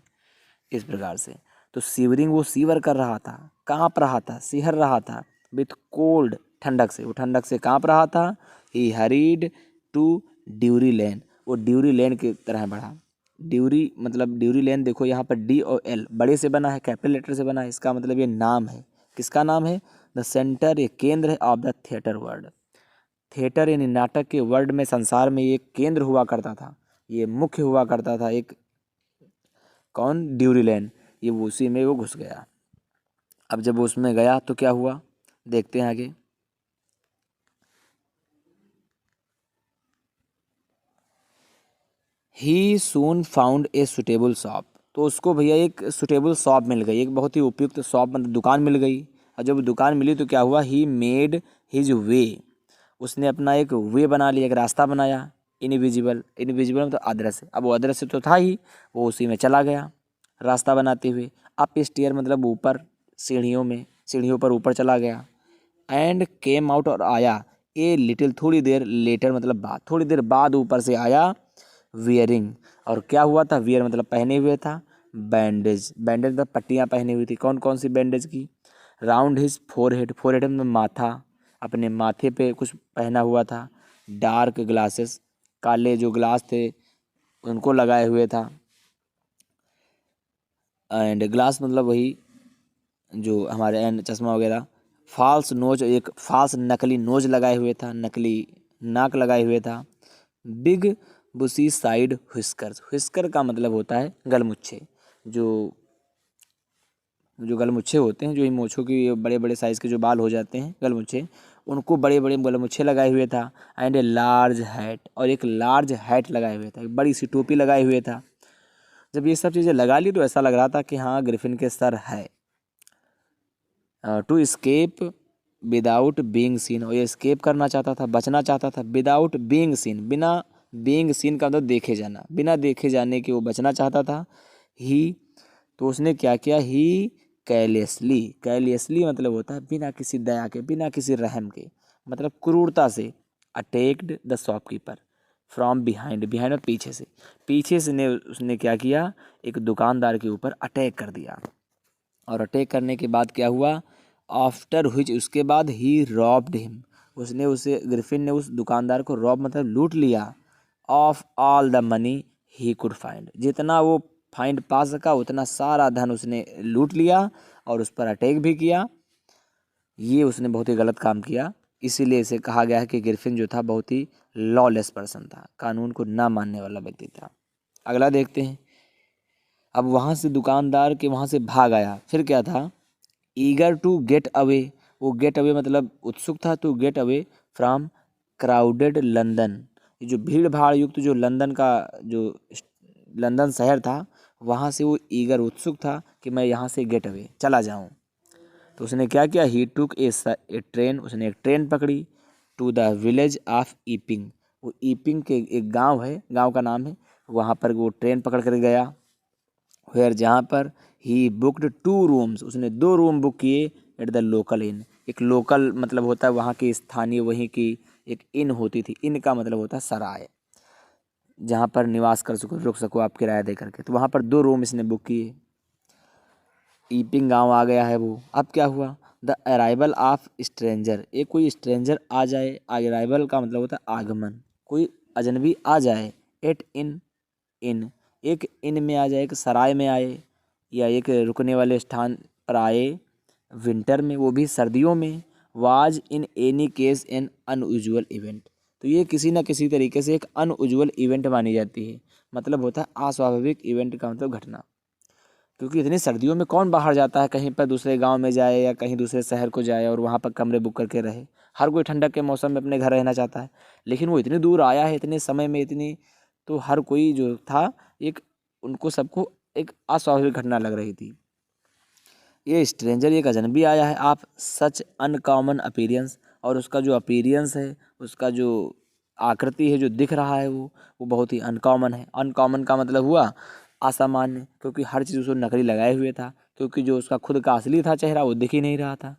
इस प्रकार से। तो सीवरिंग, वो सीवर कर रहा था, काँप रहा था, सिहर रहा था, विथ कोल्ड, ठंडक से, वो ठंडक से काँप रहा था। ही हरीड टू ड्यूरी लेन, वो ड्यूरी लेन की तरह बढ़ा। ड्यूरी मतलब, ड्यूरी लेन देखो यहाँ पर डी और एल बड़े से बना है, कैपिटल लेटर से बना है, इसका मतलब ये नाम है, किसका नाम है, द सेंटर, ये केंद्र है, of the theatre world. Theatre यानी नाटक के वर्ल्ड में, संसार में ये केंद्र हुआ करता था, ये मुख्य हुआ करता था एक, कौन, ड्यूरी लेन, ये वो उसी में वो घुस गया। अब जब वो उसमें गया तो क्या हुआ, देखते हैं आगे। ही सून फाउंड ए सुटेबल शॉप, तो उसको भैया एक सुटेबल शॉप मिल गई, एक बहुत ही उपयुक्त शॉप मतलब दुकान मिल गई। और जब दुकान मिली तो क्या हुआ, ही मेड हिज वे, उसने अपना एक वे बना लिया, एक रास्ता बनाया। इनविजिबल, इनविजिबल मतलब अदृश्य, अब वो अदृश्य तो था ही, वो उसी में चला गया रास्ता बनाते हुए। अप स्टेयर मतलब ऊपर, सीढ़ियों में, सीढ़ियों पर ऊपर चला गया। एंड केम आउट, और आया, ए लिटिल, थोड़ी देर, लेटर मतलब बाद, थोड़ी देर बाद ऊपर से आया, वियरिंग, और क्या हुआ था, वियर मतलब पहने हुए था, बैंडेज, बैंडेज मतलब पट्टियाँ पहनी हुई थी, कौन कौन सी बैंडेज की, राउंड हिज फोरहेड, फोरहेड में माथा, अपने माथे पे कुछ पहना हुआ था। डार्क ग्लासेस, काले जो ग्लास थे उनको लगाए हुए था। एंड ग्लास मतलब वही जो हमारे एंड चश्मा वगैरह। फॉल्स नोज, एक फॉल्स नकली नोज लगाए हुए था, नकली नाक लगाए हुए था। Big busy side whiskers, whisker का मतलब होता है गलमुच्छे, जो जो गलमुच्छे होते हैं, जो इन मूँछों की बड़े बड़े साइज़ के जो बाल हो जाते हैं गलमुच्छे, उनको बड़े बड़े गलमुच्छे लगाए हुए था। एंड ए लार्ज हैट, और एक लार्ज हैट लगाए हुए था, एक बड़ी सी टोपी लगाए हुए था। जब ये सब चीज़ें लगा ली तो ऐसा लग रहा था कि हाँ ग्रिफिन के सर है। To escape without being seen, और ये स्केप करना चाहता था, बचना चाहता था, विदाउट बीइंग सीन, बिना, बीइंग सीन का मतलब देखे जाना, बिना देखे जाने के वो बचना चाहता था। ही, तो उसने क्या किया, ही कैलेसली, कैलेसली मतलब होता है बिना किसी दया के, बिना किसी रहम के, मतलब क्रूरता से, attacked the shopkeeper from behind, behind और पीछे से, पीछे से ने उसने क्या किया, एक दुकानदार के ऊपर अटैक कर दिया। और अटैक करने के बाद क्या हुआ, आफ्टर हुइच, उसके बाद, ही रॉब्ड हिम, उसने उसे ग्रिफिन ने उस दुकानदार को रॉब मतलब लूट लिया of all the money he could find, जितना वो फाइंड पा सका उतना सारा धन उसने लूट लिया और उस पर अटैक भी किया। ये उसने बहुत ही गलत काम किया, इसीलिए इसे कहा गया है कि ग्रिफिन जो था बहुत ही लॉलेस पर्सन था, कानून को ना मानने वाला व्यक्ति था। अगला देखते हैं। अब वहाँ से दुकानदार के वहाँ से भाग आया, फिर क्या था, ईगर टू गेट अवे, वो गेट अवे मतलब उत्सुक था to get away from crowded London, ये जो भीड़ भाड़ युक्त जो लंदन का जो लंदन शहर था वहाँ से वो ईगर उत्सुक था कि मैं यहाँ से गेट अवे चला जाऊँ। तो उसने क्या किया, ही टुक ए ट्रेन, उसने एक ट्रेन पकड़ी टू द विलेज ऑफ ईपिंग, वो ईपिंग के एक गांव है, गांव का नाम है, वहाँ पर वो ट्रेन पकड़ कर गया। वेयर, जहाँ पर ही बुकड 2 रूम्स, उसने 2 रूम बुक किए एट द लोकल इन, एक लोकल मतलब होता है वहाँ की स्थानीय वहीं की एक इन होती थी, इन का मतलब होता है सराय, जहाँ पर निवास कर सको, रुक सको आप किराया दे करके। तो वहाँ पर 2 रूम इसने बुक किए। ईपिंग गांव आ गया है वो। अब क्या हुआ, द अराइवल ऑफ स्ट्रेंजर, एक कोई स्ट्रेंजर आ जाए, अराइवल का मतलब होता है आगमन, कोई अजनबी आ जाए, एट इन, इन एक इन में आ जाए, एक सराय में आए या एक रुकने वाले स्थान पर आए, विंटर में वो भी सर्दियों में, was in any case N unusual event, तो ये किसी न किसी तरीके से एक अनयूजुअल इवेंट मानी जाती है, मतलब होता है अस्वाभाविक इवेंट का मतलब घटना, क्योंकि इतनी सर्दियों में कौन बाहर जाता है कहीं पर दूसरे गांव में जाए या कहीं दूसरे शहर को जाए और वहाँ पर कमरे बुक करके रहे। हर कोई ठंडक के मौसम में अपने घर रहना चाहता है, लेकिन वो इतनी दूर आया है इतने समय में इतनी, तो हर कोई जो था एक, उनको सबको एक अस्वाभाविक घटना लग रही थी। ये स्ट्रेंजर एक अजनबी आया है आप सच अनकॉमन अपीरियंस, और उसका जो अपीरियंस है, उसका जो आकृति है जो दिख रहा है वो बहुत ही अनकॉमन है। अनकॉमन का मतलब हुआ असामान्य, क्योंकि हर चीज़ उसको नकली लगाए हुए था, क्योंकि जो उसका खुद का असली था चेहरा वो दिख ही नहीं रहा था।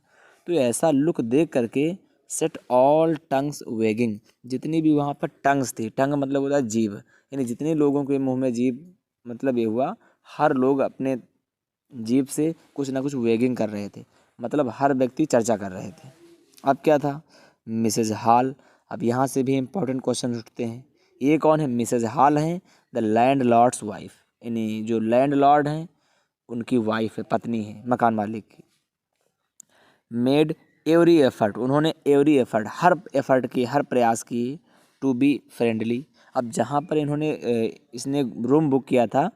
तो ऐसा लुक देख करके सेट ऑल टंग्स वेगिंग, जितनी भी वहाँ पर टंग्स थी, टंग मतलब होता है जीभ, यानी जितने लोगों के मुंह में जीभ, मतलब ये हुआ हर लोग अपने जीभ से कुछ ना कुछ वेगिंग कर रहे थे, मतलब हर व्यक्ति चर्चा कर रहे थे। अब क्या था, मिसेज हॉल, अब यहाँ से भी इम्पोर्टेंट क्वेश्चन उठते हैं। ये कौन है, मिसेज हॉल हैं, द लैंड लॉर्ड्स वाइफ, यानी जो लैंड लॉर्ड हैं उनकी वाइफ है, पत्नी है मकान मालिक की। मेड एवरी एफर्ट, उन्होंने एवरी एफर्ट, हर एफर्ट की, हर प्रयास किए, टू बी फ्रेंडली। अब जहाँ पर इन्होंने इसने रूम बुक किया था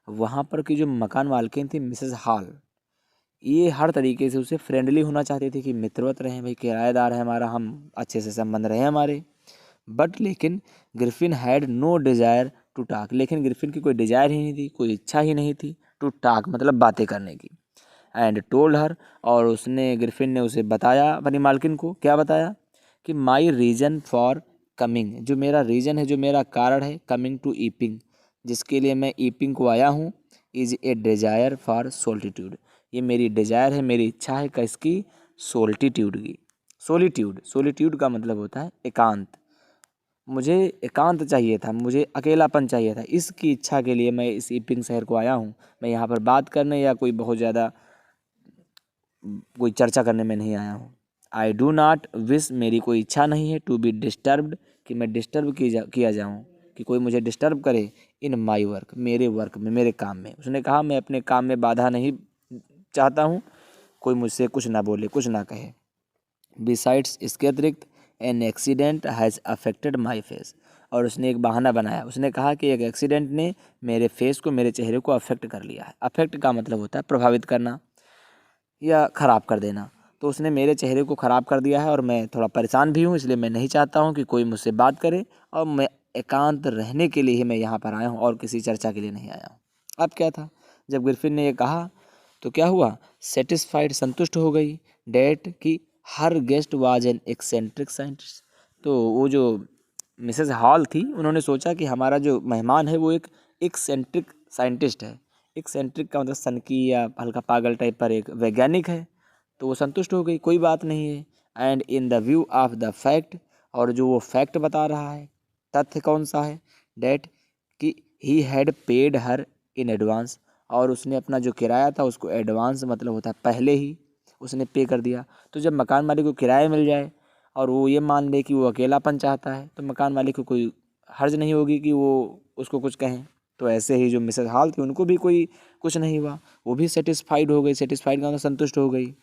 वहाँ पर की जो मकान मालकिन थी मिसेस हॉल, ये हर तरीके से उसे फ्रेंडली होना चाहते थे कि मित्रवत रहें, भाई किराएदार है हमारा, हम अच्छे से संबंध रहे हमारे। बट लेकिन Griffin had no desire to talk, लेकिन ग्रिफिन की कोई डिज़ायर ही नहीं थी, कोई इच्छा ही नहीं थी टू टॉक मतलब बातें करने की। एंड टोल्ड हर, और उसने ग्रिफिन ने उसे बताया अपनी मालकिन को, क्या बताया कि माई रीज़न फॉर कमिंग, जो मेरा रीज़न है, जो मेरा कारण है, कमिंग टू ईपिंग, जिसके लिए मैं ईपिंग को आया हूँ, इज़ ए डिज़ायर फॉर सोल्टीट्यूड, ये मेरी डिज़ायर है, मेरी इच्छा है किसकी, सोल्टीट्यूड की। सोलिट्यूड, सोलिट्यूड का मतलब होता है एकांत, मुझे एकांत चाहिए था, मुझे अकेलापन चाहिए था, इसकी इच्छा के लिए मैं इस ईपिंग शहर को आया हूँ। मैं यहाँ पर बात करने या कोई बहुत ज़्यादा कोई चर्चा करने में नहीं आया हूँ। आई डू नॉट विश, मेरी कोई इच्छा नहीं है, टू बी डिस्टर्ब्ड, कि मैं डिस्टर्ब किया जाऊँ, कि कोई मुझे डिस्टर्ब करे, इन माई वर्क, मेरे वर्क में, मेरे काम में। उसने कहा मैं अपने काम में बाधा नहीं चाहता हूँ, कोई मुझसे कुछ ना बोले, कुछ ना कहे। बिसाइड्स, इसके अतिरिक्त, an accident has affected my face, और उसने एक बहाना बनाया, उसने कहा कि एक एक्सीडेंट ने मेरे फेस को, मेरे चेहरे को अफेक्ट कर लिया है। अफेक्ट का मतलब होता है प्रभावित करना या ख़राब कर देना, तो उसने मेरे चेहरे को ख़राब कर दिया है और मैं थोड़ा परेशान भी हूँ, इसलिए मैं नहीं चाहता हूँ कि कोई मुझसे बात करे, और मैं एकांत रहने के लिए ही मैं यहाँ पर आया हूँ और किसी चर्चा के लिए नहीं आया हूँ। अब क्या था, जब ग्रिफिन ने ये कहा तो क्या हुआ, सेटिस्फाइड, संतुष्ट हो गई, डेट कि her guest was an eccentric scientist, तो वो जो मिसेस हॉल थी उन्होंने सोचा कि हमारा जो मेहमान है वो एक एक्सेंट्रिक साइंटिस्ट है। एक्सेंट्रिक का मतलब सनकी या हल्का पागल टाइप पर एक वैज्ञानिक है, तो वो संतुष्ट हो गई, कोई बात नहीं है। And in the view of the fact, और जो वो फैक्ट बता रहा है, तथ्य कौन सा है, डेट कि he had paid her in advance, और उसने अपना जो किराया था उसको एडवांस मतलब होता है पहले ही उसने पे कर दिया। तो जब मकान मालिक को किराया मिल जाए और वो ये मान ले कि वो अकेलापन चाहता है, तो मकान मालिक को कोई हर्ज नहीं होगी कि वो उसको कुछ कहें। तो ऐसे ही जो मिसेस हॉल थी उनको भी कोई कुछ नहीं हुआ, वो भी सेटिस्फाइड हो गई। सेटिस्फाइड का मतलब संतुष्ट हो गई।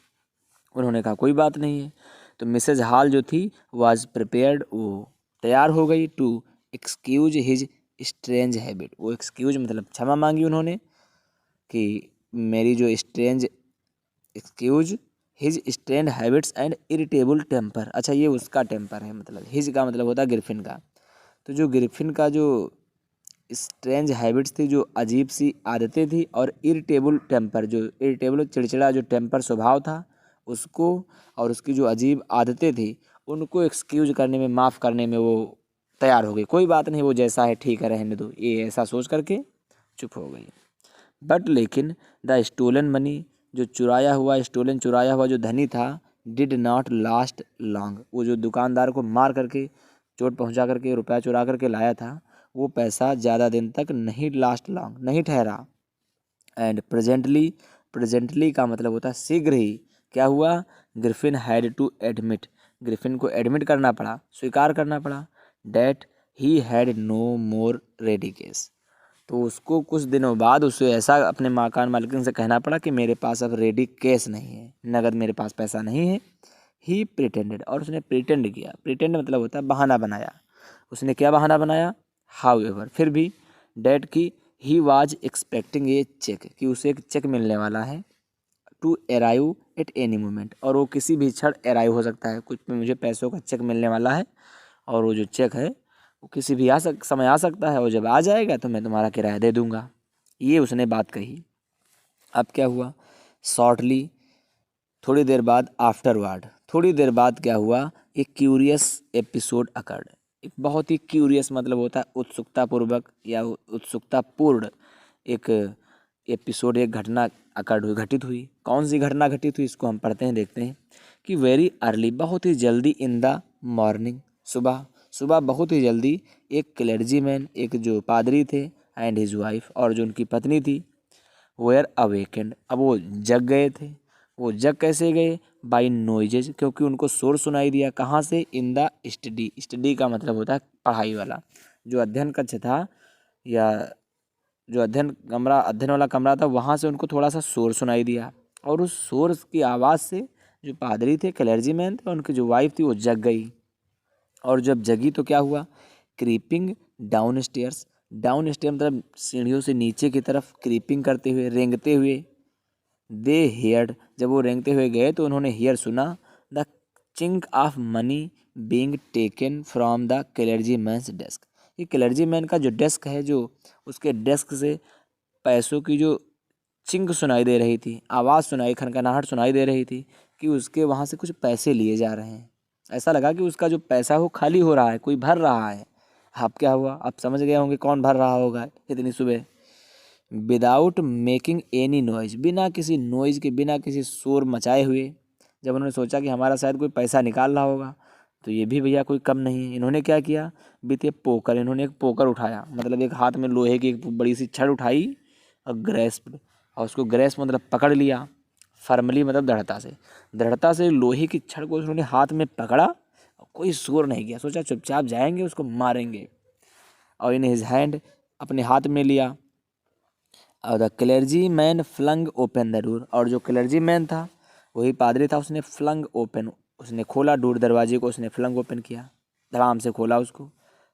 उन्होंने कहा कोई बात नहीं है। तो मिसेज हॉल जो थी वाज प्रिपेयर्ड, वो तैयार हो गई to excuse his strange habit. वो एक्सक्यूज मतलब क्षमा मांगी उन्होंने कि मेरी जो strange, excuse his strange habits and irritable temper. अच्छा, ये उसका टेम्पर है, मतलब हिज का मतलब होता है ग्रिफिन का। तो जो ग्रिफिन का जो स्ट्रेंज हैबिट्स थी, जो अजीब सी आदतें थी, और इरिटेबल टेम्पर, जो इरिटेबल चिड़चिड़ा जो टेम्पर स्वभाव था उसको, और उसकी जो अजीब आदतें थी उनको एक्सक्यूज करने में, माफ़ करने में वो तैयार हो गई। कोई बात नहीं, वो जैसा है ठीक है, रहने दो, ये ऐसा सोच करके चुप हो गई। बट लेकिन द स्टोलन मनी, जो चुराया हुआ जो धनी था, डिड नॉट लास्ट लॉन्ग। वो जो दुकानदार को मार करके, चोट पहुंचा करके रुपया चुरा करके लाया था, वो पैसा ज़्यादा दिन तक नहीं लास्ट लॉन्ग, नहीं ठहरा। एंड प्रेजेंटली का मतलब होता है शीघ्र ही। क्या हुआ? Griffin had to admit, Griffin को एडमिट करना पड़ा, स्वीकार करना पड़ा, that he had no more ready cash. तो उसको कुछ दिनों बाद उसे ऐसा अपने मकान मालिक से कहना पड़ा कि मेरे पास अब रेडी कैश नहीं है, नगद मेरे पास पैसा नहीं है। ही प्रिटेंडेड, और उसने प्रिटेंड किया। प्रिटेंड मतलब होता है बहाना बनाया। उसने क्या बहाना बनाया? हाउएवर, फिर भी, डैट की he was expecting a cheque, कि उसे एक चेक मिलने वाला है, to arrive at any moment, और वो किसी भी क्षण अराइव हो सकता है। कुछ मुझे पैसों का चेक मिलने वाला है, और वो जो चेक है वो किसी भी समय आ सकता है, और जब आ जाएगा तो मैं तुम्हारा किराया दे दूंगा। ये उसने बात कही। अब क्या हुआ? शॉर्टली, थोड़ी देर बाद, आफ्टरवर्ड, थोड़ी देर बाद क्या हुआ? एक क्यूरियस एपिसोड अकर्ड। एक बहुत ही क्यूरियस मतलब होता है उत्सुकता पूर्वक या उत्सुकता पूर्ण एक एपिसोड, एक घटना अकर्ड हुई, घटित हुई। कौन सी घटना घटित हुई, इसको हम पढ़ते हैं, देखते हैं कि वेरी अर्ली, बहुत ही जल्दी, इन द मॉर्निंग, सुबह सुबह बहुत ही जल्दी, एक क्लर्जीमैन, एक जो पादरी थे, एंड हिज वाइफ, और जो उनकी पत्नी थी, वेयर अवेकेंड, अब वो जग गए थे। वो जग कैसे गए? बाई नॉइजेज, क्योंकि उनको शोर सुनाई दिया। कहाँ से? इन द स्टडी, स्टडी का मतलब होता है पढ़ाई वाला, जो अध्ययन कक्ष था, या जो अध्ययन वाला कमरा था, वहाँ से उनको थोड़ा सा शोर सुनाई दिया। और उस शोर की आवाज़ से जो पादरी थे, क्लर्जीमैन थे, उनकी जो वाइफ थी वो जग गई। और जब जगी तो क्या हुआ? Creeping downstairs, down stair मतलब सीढ़ियों से नीचे की तरफ, क्रीपिंग करते हुए, रेंगते हुए, दे हेयर्ड, जब वो रेंगते हुए गए तो उन्होंने हेयर सुना, the chink of money being taken from the clergyman's desk. ये क्लर्जी मैन का जो डेस्क है, जो उसके डेस्क से पैसों की जो चिंक सुनाई दे रही थी, आवाज़ सुनाई, खनखनाहट सुनाई दे रही थी कि उसके वहाँ से कुछ पैसे लिए जा रहे हैं। ऐसा लगा कि उसका जो पैसा है वो खाली हो रहा है, कोई भर रहा है। अब क्या हुआ? आप समझ गए होंगे कौन भर रहा होगा इतनी सुबह। विदाउट मेकिंग एनी नॉइज, बिना किसी नॉइज़ के, बिना किसी शोर मचाए हुए, जब उन्होंने सोचा कि हमारा शायद कोई पैसा निकाल रहा होगा, तो ये भी भैया कोई कम नहीं है। इन्होंने क्या किया? विथ ए पोकर, इन्होंने एक पोकर उठाया, मतलब एक हाथ में लोहे की एक बड़ी सी छड़ उठाई, और ग्रेस्प, और उसको ग्रेस्प मतलब पकड़ लिया, फर्मली मतलब दृढ़ता से लोहे की छड़ को उन्होंने हाथ में पकड़ा, और कोई शोर नहीं किया। सोचा चुपचाप जाएंगे, उसको मारेंगे, और इन हिज हैंड, अपने हाथ में लिया। और the clergyman flung open the door, और जो क्लर्जी मैन था, वही पादरी था, उसने फ्लंग ओपन, उसने खोला डोर, दरवाजे को उसने फ्लंग ओपन किया, धड़ाम से खोला उसको।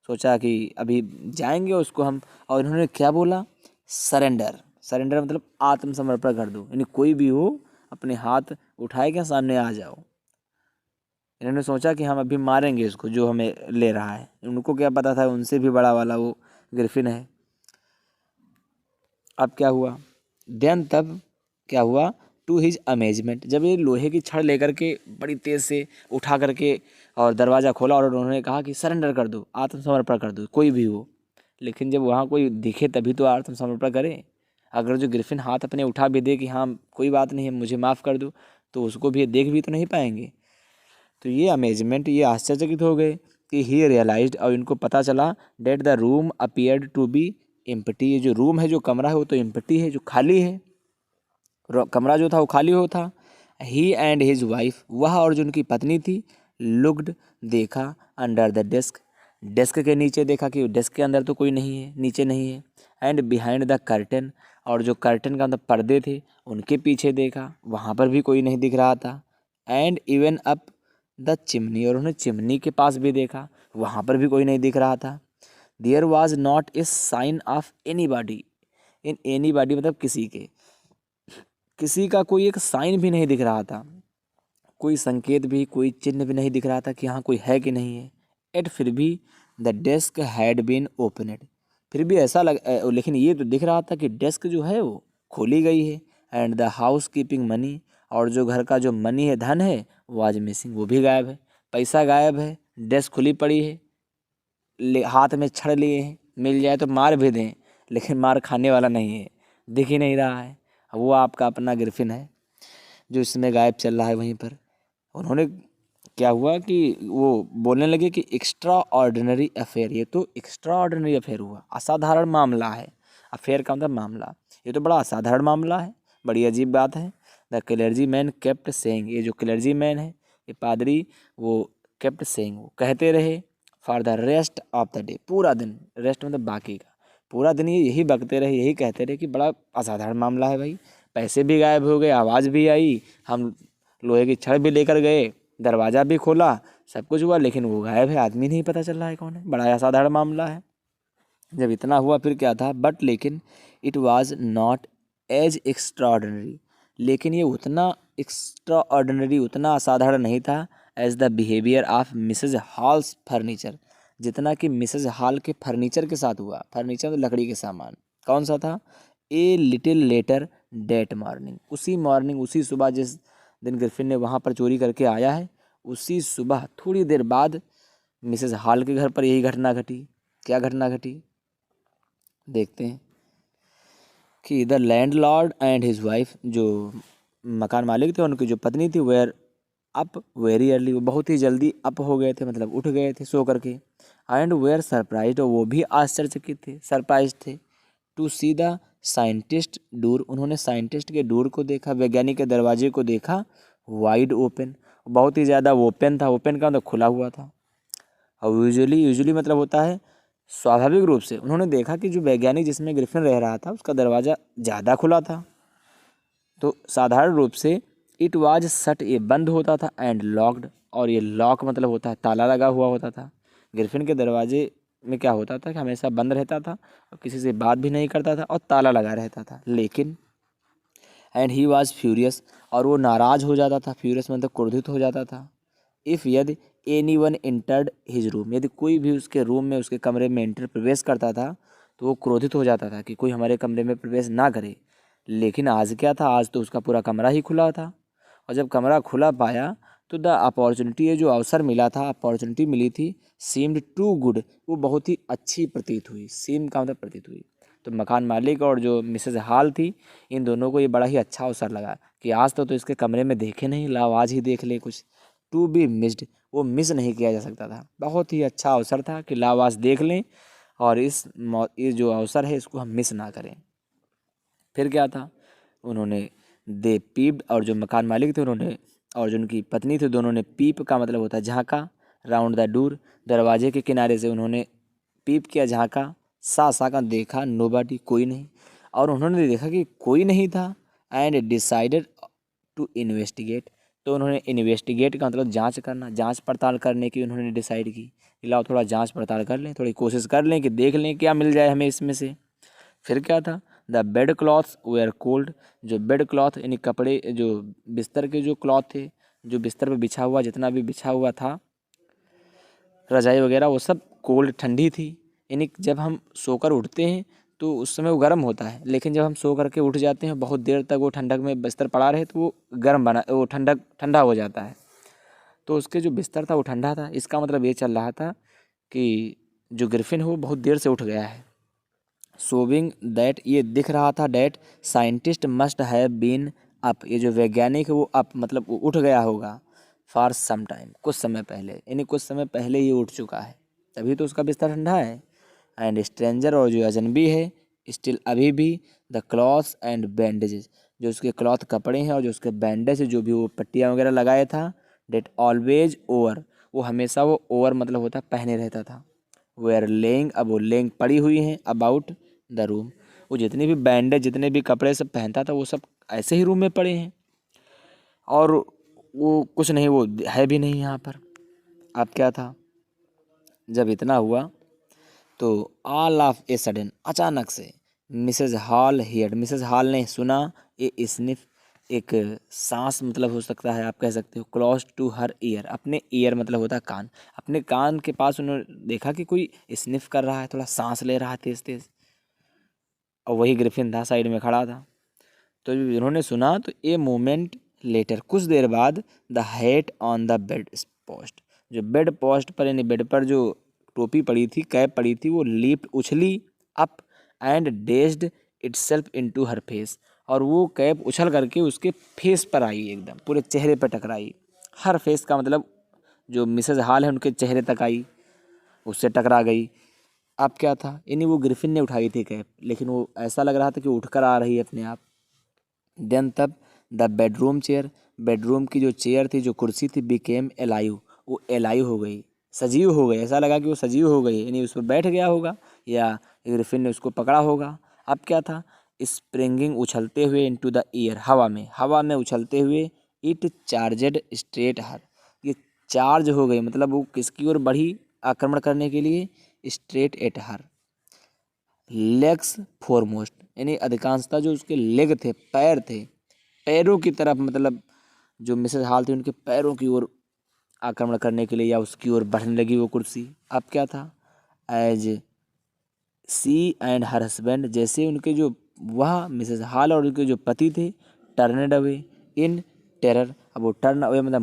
सोचा कि अभी जाएंगे उसको हम, और इन्होंने क्या बोला? सरेंडर, सरेंडर मतलब आत्मसमर्पण कर दो, यानी कोई भी हो अपने हाथ उठाए के सामने आ जाओ। इन्होंने सोचा कि हम अभी मारेंगे इसको जो हमें ले रहा है। उनको क्या पता था उनसे भी बड़ा वाला वो ग्रिफिन है। अब क्या हुआ? देन तब क्या हुआ? टू हिज अमेजमेंट, जब ये लोहे की छड़ लेकर के बड़ी तेज़ से उठा करके और दरवाज़ा खोला, और उन्होंने कहा कि सरेंडर कर दो, आत्मसमर्पण कर दो, कोई भी हो। लेकिन जब वहाँ कोई दिखे तभी तो आत्मसमर्पण करे। अगर जो ग्रिफिन हाथ अपने उठा भी दे कि हाँ कोई बात नहीं है, मुझे माफ़ कर दो, तो उसको भी देख भी तो नहीं पाएंगे। तो ये अमेजमेंट, ये आश्चर्यचकित हो गए कि ही रियलाइज्ड, और इनको पता चला, that the room appeared to be empty, ये जो रूम है, जो कमरा है, वो तो एम्प्टी है, जो खाली है। कमरा जो था वो खाली हो था। ही एंड हिज वाइफ, वह और जो उनकी पत्नी थी, लुक्ड देखा, अंडर द डेस्क डेस्क के नीचे देखा कि डेस्क के अंदर तो कोई नहीं है, नीचे नहीं है। एंड बिहाइंड द कर्टन और जो कर्टन का अंदर पर्दे थे उनके पीछे देखा, वहाँ पर भी कोई नहीं दिख रहा था। And even up the chimney और उन्होंने चिमनी के पास भी देखा, वहाँ पर भी कोई नहीं दिख रहा था। There was not a sign of anybody in anybody मतलब किसी का कोई एक साइन भी नहीं दिख रहा था, कोई संकेत भी, कोई चिन्ह भी नहीं दिख रहा था कि हाँ कोई है कि नहीं है। एट फिर भी the desk had been opened फिर भी ऐसा लेकिन ये तो दिख रहा था कि डेस्क जो है वो खोली गई है। And the house keeping money और जो घर का जो मनी है, धन है, वाज मिसिंग वो भी गायब है, पैसा गायब है, डेस्क खुली पड़ी है, हाथ में छड़ लिए हैं, मिल जाए तो मार भी दें, लेकिन मार खाने वाला नहीं है, दिख ही नहीं रहा है। वो आपका अपना ग्रिफिन है जो इसमें गायब चल रहा है वहीं पर। उन्होंने क्या हुआ कि वो बोलने लगे कि एक्स्ट्रा ऑर्डिनरी अफेयर, ये तो एक्स्ट्रा ऑर्डिनरी अफेयर हुआ, असाधारण मामला है। अफेयर का मतलब मामला, ये तो बड़ा असाधारण मामला है, बड़ी अजीब बात है। The clergy man kept saying, ये जो क्लर्जी मैन है, ये पादरी, वो केप्ट सेइंग, वो कहते रहे for the rest of the day, पूरा दिन, रेस्ट मतलब बाकी का, पूरा दिन ये यही बकते रहे, यही कहते रहे कि बड़ा असाधारण मामला है भाई, पैसे भी गायब हो गए, आवाज़ भी आई, हम लोहे की छड़ भी लेकर गए, दरवाज़ा भी खोला, सब कुछ हुआ, लेकिन वो गायब है, आदमी नहीं पता चल रहा है कौन है, बड़ा असाधारण मामला है। जब इतना हुआ फिर क्या था, बट लेकिन it was not as extraordinary, लेकिन ये उतना एक्स्ट्राऑर्डिनरी, उतना असाधारण नहीं था as the behaviour of Mrs Hall's furniture, जितना कि मिसेज हॉल के फर्नीचर के साथ हुआ। फर्नीचर तो लकड़ी के सामान, कौन सा था? A little later that morning, उसी मॉर्निंग, उसी सुबह जिस दिन ग्रिफिन ने वहाँ पर चोरी करके आया है, उसी सुबह थोड़ी देर बाद मिसेज हॉल के घर पर यही घटना घटी। क्या घटना घटी देखते हैं कि the landlord and his wife, जो मकान मालिक थे, उनकी जो पत्नी थी, वेयर अप वेरी अर्ली, वो बहुत ही जल्दी अप हो गए थे, मतलब उठ गए थे सो करके। एंड वेयर सरप्राइज, और वो भी आश्चर्यचकित थे, सरप्राइज थे। To see the scientist door, उन्होंने साइंटिस्ट के डोर को देखा, वैज्ञानिक के दरवाजे को देखा, वाइड ओपन, बहुत ही ज़्यादा ओपन था, ओपन का मतलब खुला हुआ था। और यूजुअली मतलब होता है स्वाभाविक रूप से, उन्होंने देखा कि जो वैज्ञानिक जिसमें ग्रिफिन रह रहा था उसका दरवाज़ा ज़्यादा खुला था, तो साधारण रूप से इट वाज सट, ये बंद होता था, एंड लॉक्ड, और ये लॉक मतलब होता है ताला लगा हुआ होता था। ग्रिफिन के दरवाजे में क्या होता था कि हमेशा बंद रहता था और किसी से बात भी नहीं करता था और ताला लगा रहता था। लेकिन एंड ही वाज फ्यूरियस, और वो नाराज़ हो जाता था, फ्यूरियस मतलब क्रोधित हो जाता था। इफ़ यदि any one entered his room, यदि कोई भी उसके रूम में, उसके कमरे में इंटर प्रवेश करता था तो वो क्रोधित हो जाता था कि कोई हमारे कमरे में प्रवेश ना करे। लेकिन आज क्या था, आज तो उसका पूरा कमरा ही खुला था, और जब कमरा खुला पाया तो द अपॉर्चुनिटी, ये जो अवसर मिला था, अपॉर्चुनिटी मिली थी, सीम्ड टू गुड, वो बहुत ही अच्छी प्रतीत हुई। सीम का मतलब प्रतीत हुई, तो मकान मालिक और जो मिसेज हॉल थी, इन दोनों को ये बड़ा ही अच्छा अवसर लगा कि आज तो इसके कमरे में देखे नहीं, लाओ आज ही देख ले कुछ। टू बी मिस्ड, वो मिस नहीं किया जा सकता था, बहुत ही अच्छा अवसर था कि लाओ आज देख लें, और ये जो अवसर है इसको हम मिस ना करें। फिर क्या था, उन्होंने दे पीप्ड, और जो मकान मालिक थे उन्होंने, और जो उनकी पत्नी थी, दोनों ने, पीप का मतलब होता है झांका, राउंड द डोर, दरवाजे के किनारे से उन्होंने पीप किया, झांका, सा का देखा, नोबडी, कोई नहीं, और उन्होंने देखा कि कोई नहीं था। एंड डिसाइडेड टू इन्वेस्टिगेट, तो उन्होंने इन्वेस्टिगेट का मतलब जांच करना, जांच पड़ताल करने की उन्होंने डिसाइड की कि लाओ थोड़ा जांच पड़ताल कर लें, थोड़ी कोशिश कर लें कि देख लें क्या मिल जाए हमें इसमें से। फिर क्या था, the bed clothes were cold, जो बेड क्लॉथ यानी कपड़े, जो बिस्तर के जो क्लॉथ थे, जो बिस्तर पर बिछा हुआ, जितना भी बिछा हुआ था, रजाई वगैरह, वो सब कोल्ड, ठंडी थी। यानी जब हम सोकर उठते हैं तो उस समय वो गर्म होता है, लेकिन जब हम सो करके उठ जाते हैं बहुत देर तक वो ठंडक में बिस्तर पड़ा रहे तो वो गर्म बना, वो ठंडा हो जाता है। तो उसके जो बिस्तर था वो ठंडा था, इसका मतलब ये चल रहा था कि जो ग्रिफिन है वो बहुत देर से उठ गया है। शोविंग दैट, ये दिख रहा था, that scientist must have been up, ये जो वैज्ञानिक है वो अप मतलब वो उठ गया होगा, फॉर सम टाइम, कुछ समय पहले, यानी कुछ समय पहले ये उठ चुका है, तभी तो उसका बिस्तर ठंडा है। एंड स्ट्रेंजर, और जो अजनबी है, स्टिल अभी भी, द क्लॉथ्स एंड बैंडेजेस, जो उसके क्लॉथ कपड़े हैं और जो उसके बैंडेज, जो भी वो पट्टियाँ वगैरह लगाया था, डेट ऑलवेज ओवर, वो हमेशा वो ओवर मतलब होता है पहने रहता था। वेयर लेइंग, अब वो लेइंग पड़ी हुई हैं अबाउट द रूम, वो जितने भी बैंडेज जितने भी कपड़े सब पहनता था वो सब ऐसे ही रूम में पड़े हैं, और वो कुछ नहीं, वो है भी नहीं यहाँ पर। अब क्या था, जब इतना हुआ तो ऑल ऑफ ए सडन, अचानक से Mrs Hall heard, Mrs Hall ने सुना ए स्निफ, एक सांस मतलब हो सकता है आप कह सकते हो, क्लोज टू हर ईयर, अपने ईयर मतलब होता है कान, अपने कान के पास उन्होंने देखा कि कोई स्निफ कर रहा है, थोड़ा सांस ले रहा है तेज तेज, और वही ग्रिफिन था साइड में खड़ा था। तो जब उन्होंने सुना तो ए मोमेंट लेटर, कुछ देर बाद, the head on the bed post, जो बेड पोस्ट पर यानी बेड पर जो टोपी पड़ी थी, कैप पड़ी थी, वो लीप्ड उछली up and dazed itself into her face, और वो कैप उछल करके उसके फेस पर आई, एकदम पूरे चेहरे पर टकराई। हर फेस का मतलब जो मिसेज हॉल है उनके चेहरे तक आई, उससे टकरा गई। अब क्या था, यानी वो ग्रिफिन ने उठाई थी कैप, लेकिन वो ऐसा लग रहा था कि उठकर आ रही है अपने आप। देन तब द बेडरूम चेयर, बेडरूम की जो चेयर थी, जो कुर्सी थी, बिकेम एलाइव, वो एलाइव हो गई, सजीव हो गई, ऐसा लगा कि वो सजीव हो गई, यानी उस पर बैठ गया होगा या ग्रिफिन ने उसको पकड़ा होगा। अब क्या था, स्प्रिंगिंग उछलते हुए इनटू द एयर, हवा में उछलते हुए, इट चार्जेड स्ट्रेट हर, ये चार्ज हो गई मतलब वो किसकी ओर बढ़ी आक्रमण करने के लिए, straight at her, legs foremost, यानी अधिकांशतः जो उसके लेग थे, पैर थे, पैरों की तरफ मतलब जो मिसेस हॉल थी उनके पैरों की ओर आक्रमण करने के लिए या उसकी ओर बढ़ने लगी वो कुर्सी। अब क्या था, as she and her husband, जैसे उनके जो वह मिसेस हॉल और उनके जो पति थे, टर्नड अवे इन टेरर, अब वो टर्न अवे मतलब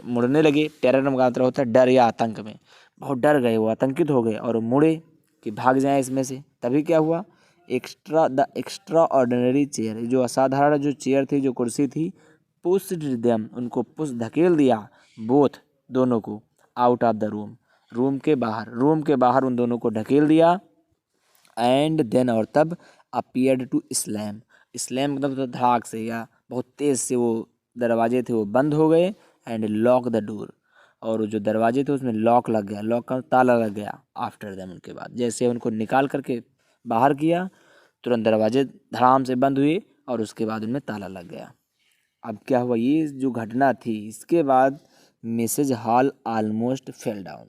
मुड़ने लगे, टेरर का मतलब होता है डर या आतंक में, बहुत डर गए, वो आतंकित हो गए और मुड़े कि भाग जाएं इसमें से। तभी क्या हुआ, एक्स्ट्रा ऑर्डिनरी चेयर, जो असाधारण जो चेयर थी, जो कुर्सी थी, पुश्ड देम, उनको पुश धकेल दिया, बोथ दोनों को, out of the room, room के बाहर उन दोनों को ढकेल दिया। एंड देन, और तब, अपीयर्ड टू स्लैम, स्लैम मतलब तो धाक से या बहुत तेज से वो दरवाजे थे वो बंद हो गए, एंड लॉक द डोर, और जो दरवाजे थे उसमें लॉक लग गया, लॉक का ताला लग गया। आफ्टर देम, उनके बाद जैसे उनको निकाल करके बाहर किया, तुरंत दरवाजे धड़ाम से बंद हुए और उसके बाद उनमें ताला लग गया। अब क्या हुआ, ये जो घटना थी इसके बाद Mrs Hall almost fell down,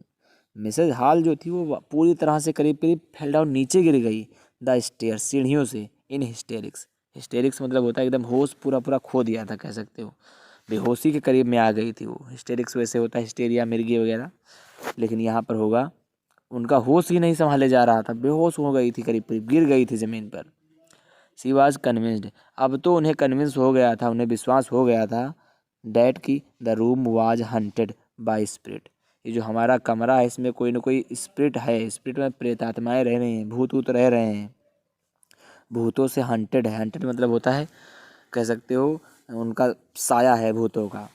Mrs Hall जो थी वो पूरी तरह से करीब करीब फेल डाउन, नीचे गिर गई, द स्टेयर, सीढ़ियों से, इन हिस्टेरिक्स, हिस्टेरिक्स मतलब होता है एकदम होश पूरा पूरा खो दिया था कह सकते हो, बेहोशी के करीब में आ गई थी वो। हिस्टेरिक्स वैसे होता है हिस्टेरिया, मिर्गी वगैरह, लेकिन यहाँ पर होगा उनका होश ही नहीं संभाले जा रहा था, बेहोश हो गई थी, करीब करीब गिर गई थी ज़मीन पर। सी वाज कन्विंस्ड, अब तो उन्हें कन्विंस हो गया था, उन्हें विश्वास हो गया था, डैट की the room was haunted by spirit, ये जो हमारा कमरा है इसमें कोई ना कोई स्पिरिट है, स्पिरिट में प्रेत आत्माएं रह रही हैं, भूत ऊत रह रहे हैं, भूतों से हंटेड है, हंटेड मतलब होता है कह सकते हो उनका साया है भूतों का।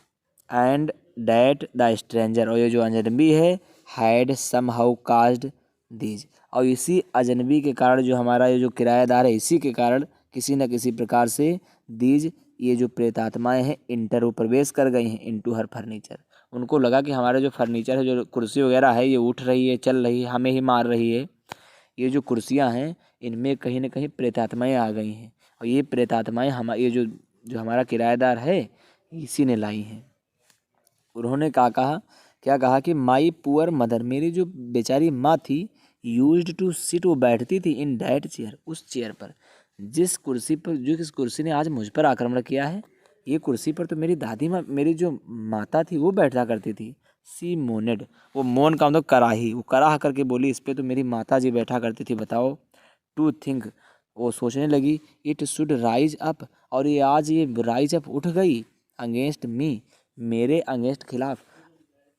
एंड डैट द स्ट्रेंजर, और ये जो अजनबी है, had somehow caused these, और इसी अजनबी के कारण जो हमारा ये जो किराएदार है, इसी के कारण किसी न किसी प्रकार से दीज, ये जो प्रेतात्माएं हैं, इंटर वो प्रवेश कर गई हैं, इनटू हर फर्नीचर, उनको लगा कि हमारा जो फर्नीचर है, जो कुर्सी वगैरह है, ये उठ रही है, चल रही है, हमें ही मार रही है, ये जो कुर्सियां हैं इनमें कहीं ना कहीं प्रेतात्माएं आ गई हैं, और ये प्रेतात्माएं ये जो जो हमारा किराएदार है इसी ने लाई हैं। उन्होंने क्या कहा कि माई पुअर मदर, मेरी जो बेचारी माँ थी, यूज्ड टू सिट, वो बैठती थी, इन डैट चेयर, उस चेयर पर, जिस कुर्सी ने आज मुझ पर आक्रमण किया है, ये कुर्सी पर तो मेरी दादी माँ, मेरी जो माता थी वो बैठा करती थी। सी मोनेड, वो मोन का मतलब कराही, वो कराह करके बोली, इस पर तो मेरी माता जी बैठा करती थी, बताओ। टू थिंक, वो सोचने लगी, इट शुड राइज अप, और ये आज ये राइज अप उठ गई, अगेंस्ट मी, मेरे अगेंस्ट खिलाफ,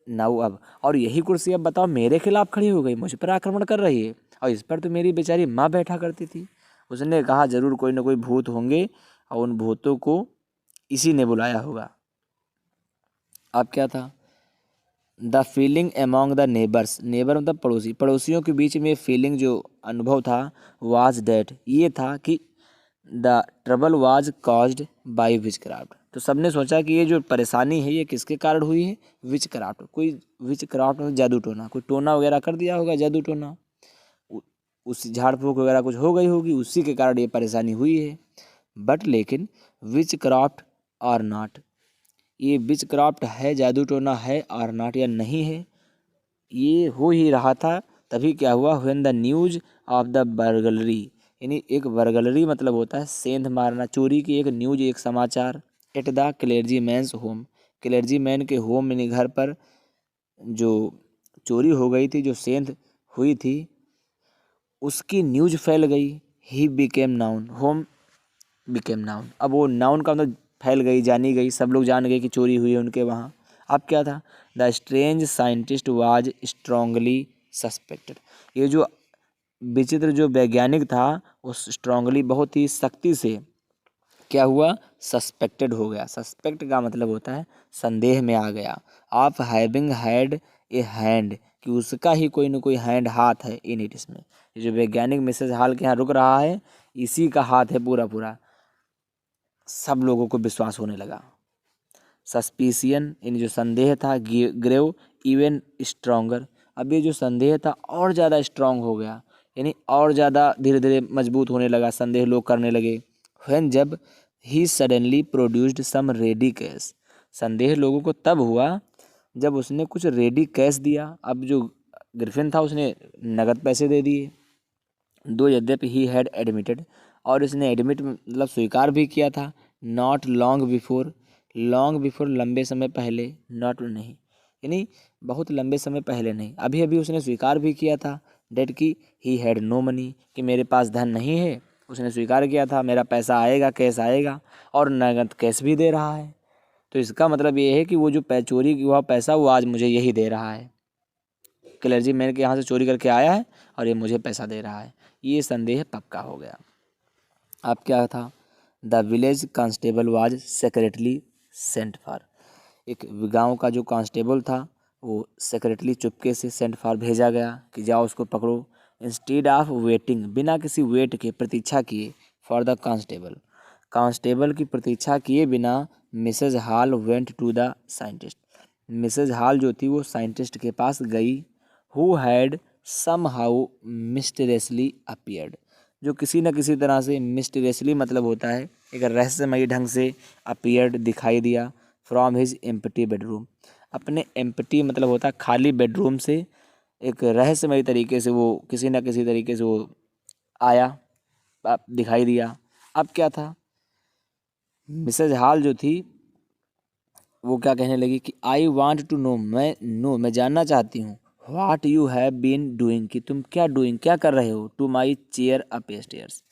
नाउ अब, और यही कुर्सी अब बताओ मेरे खिलाफ खड़ी हो गई, मुझ पर आक्रमण कर रही है, और इस पर तो मेरी बेचारी माँ बैठा करती थी। उसने कहा जरूर कोई ना कोई भूत होंगे और उन भूतों को इसी ने बुलाया होगा। अब क्या था, the feeling among the neighbours, neighbour मतलब पड़ोसी, पड़ोसियों के बीच में फीलिंग जो अनुभव था, वाज डैट, ये था कि the trouble was caused by witchcraft, तो सबने सोचा कि ये जो परेशानी है ये किसके कारण हुई है, विच क्राफ्ट, कोई विच क्राफ्ट मतलब जादू टोना, कोई टोना वगैरह कर दिया होगा, जादू टोना, उस झाड़ फूक वगैरह कुछ हो गई होगी, उसी के कारण ये परेशानी हुई है। बट लेकिन विच क्राफ्ट और नॉट, ये विच क्राफ्ट है, जादू टोना है और नॉट या नहीं है, ये हो ही रहा था। तभी क्या हुआ, when the news of the burglary, यानी एक बर्गलरी मतलब होता है सेंध मारना, चोरी की एक न्यूज, एक समाचार, at the clergyman's home, clergyman के होम यानी घर पर जो चोरी हो गई थी, जो सेंध हुई थी, उसकी न्यूज फैल गई। He became noun, home became noun, अब वो नाउन का मतलब फैल गई, जानी गई, सब लोग जान गए कि चोरी हुई है उनके वहाँ। अब क्या था, the strange scientist was strongly suspected, ये जो विचित्र जो वैज्ञानिक था वो स्ट्रांगली बहुत ही सख्ती से क्या हुआ, सस्पेक्टेड हो गया। सस्पेक्ट का मतलब होता है संदेह में आ गया। आप हैविंग हैड ए हैंड, कि उसका ही कोई ना कोई हैंड, हाथ है इन इट, इसमें ये जो वैज्ञानिक मिसेज हाल के यहाँ रुक रहा है इसी का हाथ है पूरा पूरा। सब लोगों को विश्वास होने लगा। सस्पिशियन यानी जो संदेह था, ग्रेव इवन स्ट्रोंगर, अब ये जो संदेह था और ज़्यादा स्ट्रांग हो गया, यानी और ज़्यादा धीरे धीरे मजबूत होने लगा, संदेह लोग करने लगे। व्हेन जब he suddenly produced some ready cash, संदेह लोगों को तब हुआ जब उसने कुछ रेडी कैश दिया। अब जो ग्रिफिन था उसने नगद पैसे दे दिए। दो यद्यपि ही हैड एडमिटेड, और इसने एडमिट मतलब स्वीकार भी किया था, not long before, long before लंबे समय पहले, नॉट नहीं यानी बहुत लंबे समय पहले नहीं, अभी अभी उसने स्वीकार भी किया था, डेट की ही हैड नो मनी, कि मेरे पास धन नहीं है, उसने स्वीकार किया था मेरा पैसा आएगा, कैश आएगा, और नगद कैश भी दे रहा है। तो इसका मतलब ये है कि वो जो चोरी हुआ पैसा वो आज मुझे यही दे रहा है, क्लर्जी मैन के यहाँ से चोरी करके आया है और ये मुझे पैसा दे रहा है, ये संदेह पक्का हो गया। अब क्या था, the village constable was secretly sent for, एक गांव का जो कांस्टेबल था वो सेक्रेटली चुपके से सेंट फॉर भेजा गया कि जाओ उसको पकड़ो। इंस्टीड ऑफ वेटिंग, बिना किसी वेट के, प्रतीक्षा किए, फॉर द कांस्टेबल, कांस्टेबल की प्रतीक्षा किए बिना, Mrs Hall went to the scientist, Mrs Hall जो थी वो साइंटिस्ट के पास गई, who had somehow mysteriously appeared, जो किसी न किसी तरह से, मिस्टीरियसली मतलब होता है एक रहस्यमयी ढंग से, अपीयर्ड दिखाई दिया, फ्रॉम हिज एम्प्टी बेडरूम, अपने एम्प्टी मतलब होता है खाली बेडरूम से, एक रहस्यमयी तरीके से वो किसी न किसी तरीके से वो आया, दिखाई दिया। अब क्या था, मिसेज हॉल जो थी वो क्या कहने लगी कि आई वॉन्ट टू नो, मैं जानना चाहती हूँ, what you have been doing, कि तुम क्या डूइंग, क्या कर रहे हो, to my chair upstairs,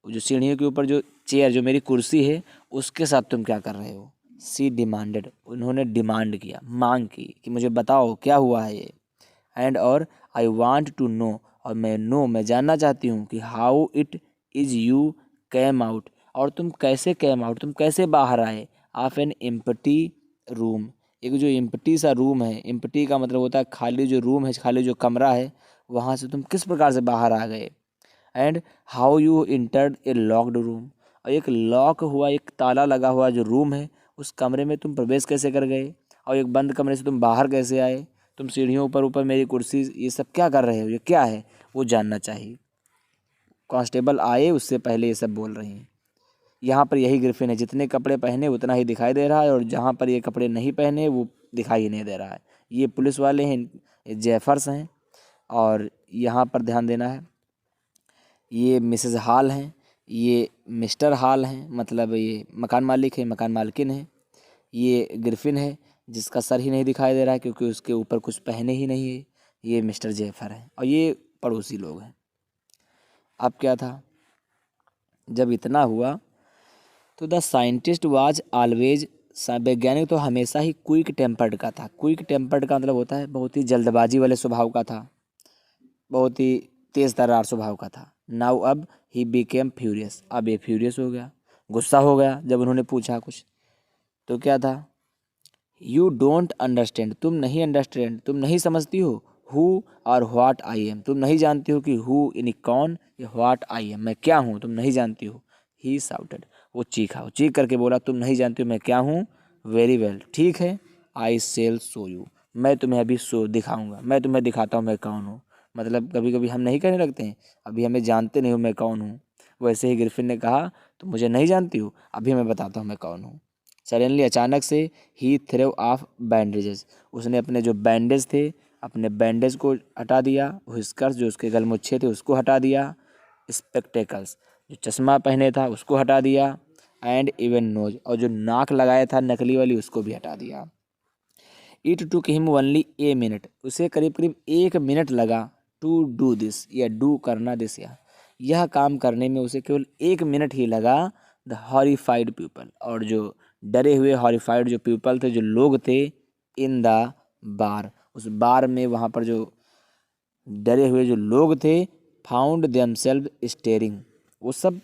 जो सीढ़ियों के ऊपर जो चेयर, जो मेरी कुर्सी है उसके साथ तुम क्या कर रहे हो। सी डिमांडेड, उन्होंने डिमांड किया, मांग की कि मुझे बताओ क्या हुआ है ये। एंड और आई वांट टू नो, और मैं जानना चाहती हूँ कि how it is you came out, और तुम कैसे कैम आउट, तुम कैसे बाहर आए, ऑफ एन एम्प्टी रूम, एक जो एम्प्टी सा रूम है, एम्प्टी का मतलब होता है खाली जो रूम है, खाली जो कमरा है, वहाँ से तुम किस प्रकार से बाहर आ गए। And how you entered A locked room, और एक लॉक हुआ, एक ताला लगा हुआ जो रूम है उस कमरे में तुम प्रवेश कैसे कर गए, और एक बंद कमरे से तुम बाहर कैसे आए, तुम सीढ़ियों ऊपर ऊपर मेरी कुर्सी, ये सब क्या कर रहे हो, ये क्या है, वो जानना चाहिए। कांस्टेबल आए उससे पहले ये सब बोल रही हैं। यहाँ पर यही ग्रिफिन है, जितने कपड़े पहने उतना ही दिखाई दे रहा है, और जहाँ पर ये कपड़े नहीं पहने वो दिखाई ही नहीं दे रहा है। ये पुलिस वाले हैं, ये जेफर्स हैं, और यहाँ पर ध्यान देना है, ये मिसेज हॉल हैं, ये मिस्टर हॉल हैं, मतलब ये मकान मालिक है, मकान मालकिन है। ये ग्रिफिन है जिसका सर ही नहीं दिखाई दे रहा है क्योंकि उसके ऊपर कुछ पहने ही नहीं है, ये मिस्टर जेफर है, और ये पड़ोसी लोग हैं। अब क्या था, जब इतना हुआ तो द साइंटिस्ट वाज ऑलवेज, वैज्ञानिक तो हमेशा ही क्विक टेम्पर्ड का था। क्विक टेम्पर्ड का मतलब होता है बहुत ही जल्दबाजी वाले स्वभाव का था, बहुत ही तेज़ तर्रार स्वभाव का था। नाउ अब ही बिकेम फ्यूरियस, अब ये फ्यूरियस हो गया, गुस्सा हो गया जब उन्होंने पूछा कुछ। तो क्या था, यू डोंट अंडरस्टैंड, तुम नहीं अंडरस्टैंड, तुम नहीं समझती हो, हु और व्हाट आई एम, तुम नहीं जानती हो कि हु यानी कौन, या व्हाट आई एम मैं क्या हूँ, तुम नहीं जानती हो। ही साउटेड, वो चीखा, वो चीख करके बोला तुम नहीं जानते हो मैं क्या हूँ। वेरी वेल, ठीक है, आई सेल शो यू, मैं तुम्हें अभी शो दिखाऊंगा, मैं तुम्हें दिखाता हूँ मैं कौन हूँ। मतलब कभी कभी हम नहीं कहने लगते हैं अभी हमें जानते नहीं हो मैं कौन हूँ, वैसे ही ग्रिफिन ने कहा तुम मुझे नहीं जानती हो, अभी मैं बताता हूँ मैं कौन हूँ। सडनली, अचानक से, ही थ्रेव ऑफ बैंडेजेस, उसने अपने जो बैंडेज थे, अपने बैंडेज को हटा दिया, व्हिस्कर्स जो उसके गलमुच्छे थे उसको हटा दिया, स्पेक्टेकल्स जो चश्मा पहने था उसको हटा दिया, एंड इवन नोज, और जो नाक लगाया था नकली वाली उसको भी हटा दिया। It took him only a minute, उसे करीब करीब 1 मिनट लगा, टू डू दिस, या डू करना, दिस या यह काम करने में उसे केवल 1 मिनट ही लगा। द हॉरिफाइड पीपल, और जो डरे हुए हॉरिफाइड जो पीपल थे, जो लोग थे, इन द बार, उस बार में, वहाँ पर जो डरे हुए जो लोग थे, फाउंड देमसेल्व स्टेरिंग, वो सब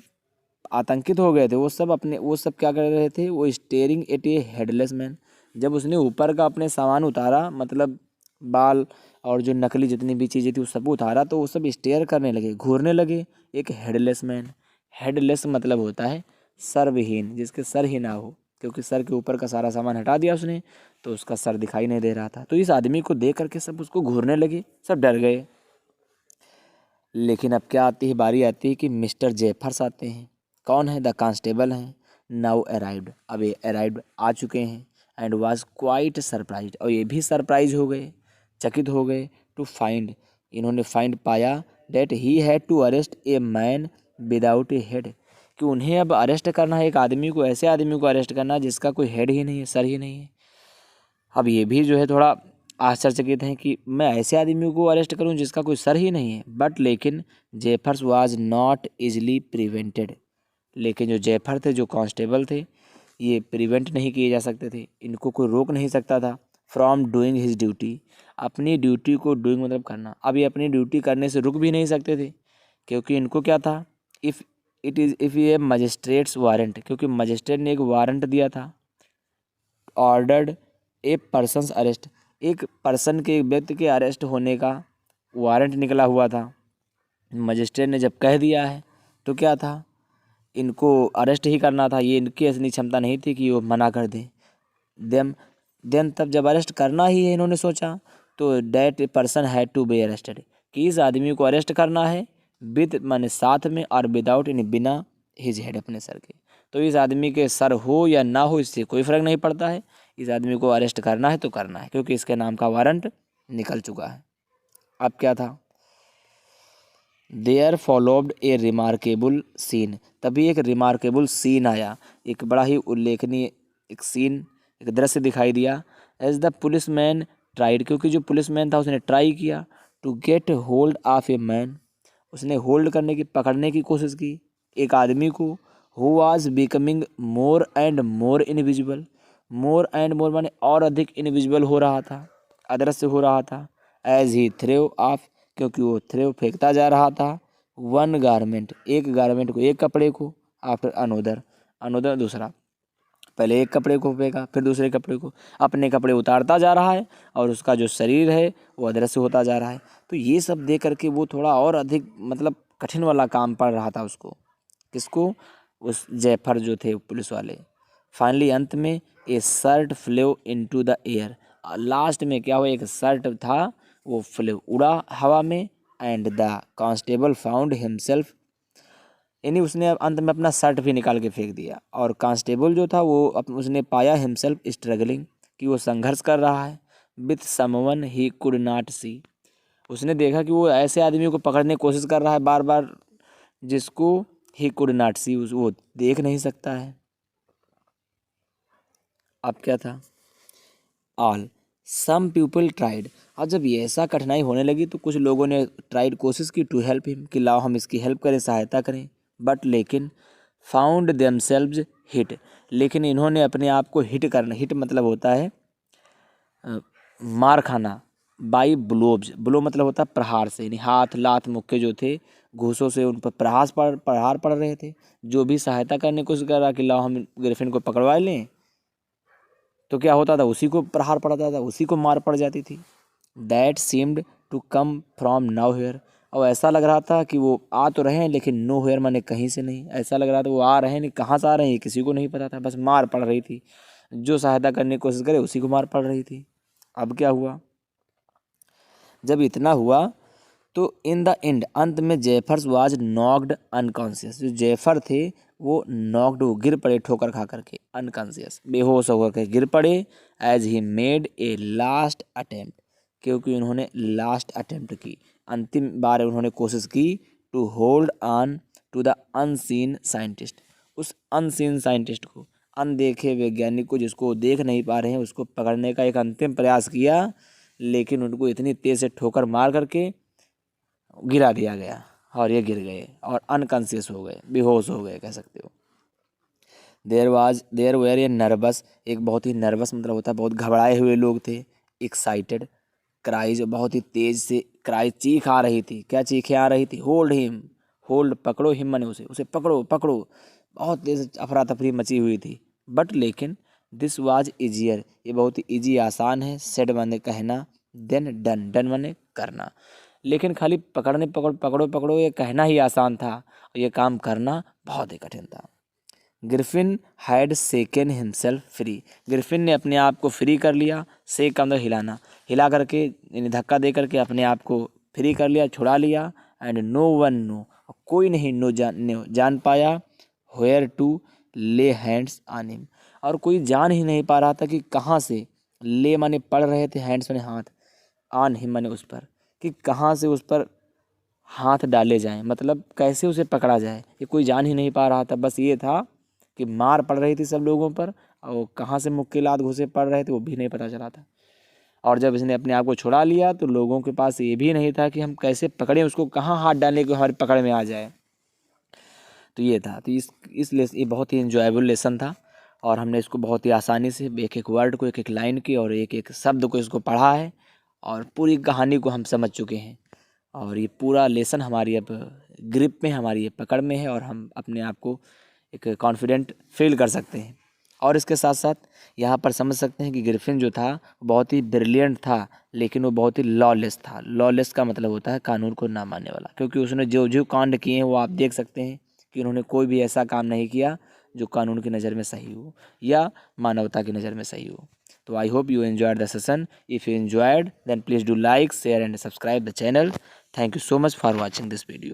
आतंकित हो गए थे, वो सब क्या कर रहे थे, वो staring at A headless man. जब उसने ऊपर का अपने सामान उतारा, मतलब बाल और जो नकली जितनी भी चीज़ें थी वो सब उतारा, तो वो सब स्टेयर करने लगे, घूरने लगे एक हेडलेस मैन। हेडलेस मतलब होता है सरविहीन, जिसके सर ही ना हो, क्योंकि सर के ऊपर का सारा सामान हटा दिया उसने, तो उसका सर दिखाई नहीं दे रहा था। तो इस आदमी को देख करके सब उसको घूरने लगे, सब डर गए। लेकिन अब क्या आती है, बारी आती है कि मिस्टर जेफर्स आते हैं। कौन है? द कांस्टेबल हैं। नाउ अराइव्ड, अब ये अराइव्ड आ चुके हैं। एंड वाज क्वाइट सरप्राइज्ड, और ये भी सरप्राइज हो गए, चकित हो गए। टू फाइंड, इन्होंने फाइंड पाया, that he had to arrest a man without a head, कि उन्हें अब अरेस्ट करना है एक आदमी को, ऐसे आदमी को अरेस्ट करना जिसका कोई हेड ही नहीं है, सर ही नहीं है। अब ये भी जो है थोड़ा आश्चर्यचकित हैं कि मैं ऐसे आदमी को अरेस्ट करूं जिसका कोई सर ही नहीं है। बट लेकिन Jeffers was not easily prevented, लेकिन जो जेफर थे, जो कांस्टेबल थे, ये प्रिवेंट नहीं किए जा सकते थे, इनको कोई रोक नहीं सकता था फ्रॉम डूइंग हिज ड्यूटी, अपनी ड्यूटी को, डूइंग मतलब करना, अब ये अपनी ड्यूटी करने से रुक भी नहीं सकते थे, क्योंकि इनको क्या था, इफ़ ये मजिस्ट्रेट्स वारंट, क्योंकि मजिस्ट्रेट ने एक वारंट दिया था, ऑर्डर्ड ए पर्सनस अरेस्ट, एक पर्सन के, एक व्यक्ति के अरेस्ट होने का वारंट निकला हुआ था। मजिस्ट्रेट ने जब कह दिया है तो क्या था, इनको अरेस्ट ही करना था, ये इनकी असली क्षमता नहीं थी कि वो मना कर दें। देम देन तब जब अरेस्ट करना ही है, इन्होंने सोचा, तो that person had to be arrested, कि इस आदमी को अरेस्ट करना है, विद माने साथ में, और विदाउट यानी बिना हिज हेड, अपने सर के। तो इस आदमी के सर हो या ना हो इससे कोई फ़र्क नहीं पड़ता है, इस आदमी को अरेस्ट करना है तो करना है, क्योंकि इसके नाम का वारंट निकल चुका है। अब क्या था, there followed a remarkable scene, तभी एक रिमार्केबल सीन आया, एक बड़ा ही उल्लेखनीय एक सीन, एक दृश्य दिखाई दिया। As the policeman tried, क्योंकि जो पुलिस मैन था उसने ट्राई किया, to get hold of a man, उसने होल्ड करने की, पकड़ने की कोशिश की एक आदमी को, who was becoming more and more invisible, more and more माने और अधिक इनविजिबल हो रहा था, अदृश्य हो रहा था। एज ही थ्रेव ऑफ, क्योंकि वो थ्रेव फेंकता जा रहा था, वन गारमेंट, एक गारमेंट को, एक कपड़े को, आफ्टर अनोदर, अनोदर दूसरा, पहले एक कपड़े को फेंका फिर दूसरे कपड़े को, अपने कपड़े उतारता जा रहा है और उसका जो शरीर है वो अदृश्य होता जा रहा है। तो ये सब देख करके वो थोड़ा और अधिक, मतलब कठिन वाला काम पड़ रहा था उसको, किसको, उस जेफर जो थे पुलिस वाले। फाइनली, अंत में, a shirt flew into the air, last में क्या हुआ, एक शर्ट था वो फ्लेव, उड़ा हवा में, and the constable found himself, यानी उसने अंत में अपना शर्ट भी निकाल के फेंक दिया, और कांस्टेबल जो था वो उसने पाया हिमसेल्फ स्ट्रगलिंग, कि वो संघर्ष कर रहा है, with someone he could not see, उसने देखा कि वो ऐसे आदमी को पकड़ने की कोशिश कर रहा है बार बार, जिसको ही कुड नॉट सी, वो देख नहीं सकता है। अब क्या था, ऑल सम पीपल ट्राइड, और जब ये ऐसा कठिनाई होने लगी तो कुछ लोगों ने ट्राइड, कोशिश की, टू हेल्प हिम, कि लाओ हम इसकी हेल्प करें, सहायता करें। बट लेकिन फाउंड देमसेल्व्स हिट, लेकिन इन्होंने अपने आप को हिट करना, हिट मतलब होता है मार खाना, बाई ब्लोब्स, ब्लो मतलब होता है प्रहार से, यानी हाथ, लात, मुक्के जो थे, घूसों से उन पर प्रहार पड़ रहे थे। जो भी सहायता करने की कोशिश कर रहा कि लाओ हम ग्रिफिन को पकड़वा लें, तो क्या होता था, उसी को प्रहार पड़ता था, उसी को मार पड़ जाती थी। That seemed to come from nowhere, और ऐसा लग रहा था कि वो आ तो रहे हैं लेकिन नो हेयर माने कहीं से नहीं। ऐसा लग रहा था वो आ रहे हैं नहीं, कहाँ से आ रहे हैं ये किसी को नहीं पता था, बस मार पड़ रही थी। जो सहायता करने की कोशिश करे उसी को मार पड़ रही थी। अब क्या हुआ, जब इतना हुआ तो इन द एंड अंत में जेफर्स वाज नॉक्ड अनकॉन्शियस। जो जेफर थे वो नॉक्ड, वो गिर पड़े ठोकर खा करके, अनकॉन्शियस बेहोश होकर के गिर पड़े। As he made a last attempt, क्योंकि उन्होंने लास्ट अटेम्प्ट की, अंतिम बार उन्होंने कोशिश की, to hold on to the unseen scientist, उस अनसीन साइंटिस्ट को, अनदेखे वैज्ञानिक को, जिसको देख नहीं पा रहे हैं, उसको पकड़ने का एक अंतिम प्रयास किया, लेकिन उनको इतनी तेज से ठोकर मार करके गिरा दिया गया और ये गिर गए और अनकॉन्शियस हो गए, बेहोश हो गए कह सकते हो। देयर वेर ए नर्वस, एक बहुत ही नर्वस मतलब होता है बहुत घबराए हुए लोग थे। एक्साइटेड क्राइज, बहुत ही तेज से क्राइज, चीख आ रही थी। क्या चीखें आ रही थी, होल्ड हिम, होल्ड पकड़ो, हिम माने उसे पकड़ो पकड़ो, बहुत तेज अफरा तफरी मची हुई थी। बट लेकिन दिस वाज इजियर, ये बहुत ही ईजी आसान है, सेड माने कहना, देन डन, डन माने करना। लेकिन खाली पकड़ो पकड़ो ये कहना ही आसान था और ये काम करना बहुत ही कठिन था। Griffin had सेकन himself free, Griffin ने अपने आप को फ्री कर लिया। सेक का मतलब हिलाना, हिला करके यानी धक्का दे करके अपने आप को फ्री कर लिया, छुड़ा लिया। एंड नो वन नो, कोई नहीं जान पाया, वेयर टू ले हैंड्स ऑन हिम, और कोई जान ही नहीं पा रहा था कि कहाँ से, ले माने पड़ रहे थे, हैंड्स माने हाथ, ऑन हिम माने उस पर, कि कहाँ से उस पर हाथ डाले जाएं, मतलब कैसे उसे पकड़ा जाए, ये कोई जान ही नहीं पा रहा था। बस ये था कि मार पड़ रही थी सब लोगों पर, और कहाँ से मुक्केलात घुसे पड़ रहे थे वो भी नहीं पता चला था। और जब इसने अपने आप को छुड़ा लिया तो लोगों के पास ये भी नहीं था कि हम कैसे पकड़ें उसको, कहाँ हाथ डालने को हमारी पकड़ में आ जाए। तो ये था, तो ये बहुत ही इन्जॉयबल लेसन था और हमने इसको बहुत ही आसानी से एक एक वर्ड को, एक एक लाइन की और एक एक शब्द को इसको पढ़ा है और पूरी कहानी को हम समझ चुके हैं। और ये पूरा लेसन हमारी अब ग्रिप में, हमारी ये पकड़ में है और हम अपने आप को एक कॉन्फिडेंट फील कर सकते हैं। और इसके साथ साथ यहाँ पर समझ सकते हैं कि ग्रिफिन जो था बहुत ही ब्रिलियंट था, लेकिन वो बहुत ही लॉलेस था। लॉलेस का मतलब होता है कानून को ना मानने वाला, क्योंकि उसने जो जो कांड किए हैं वो आप देख सकते हैं कि उन्होंने कोई भी ऐसा काम नहीं किया जो कानून की नज़र में सही हो या मानवता की नज़र में सही हो। तो I hope you enjoyed the session. If you enjoyed then please do like, share and subscribe the channel. Thank you so much for watching this video.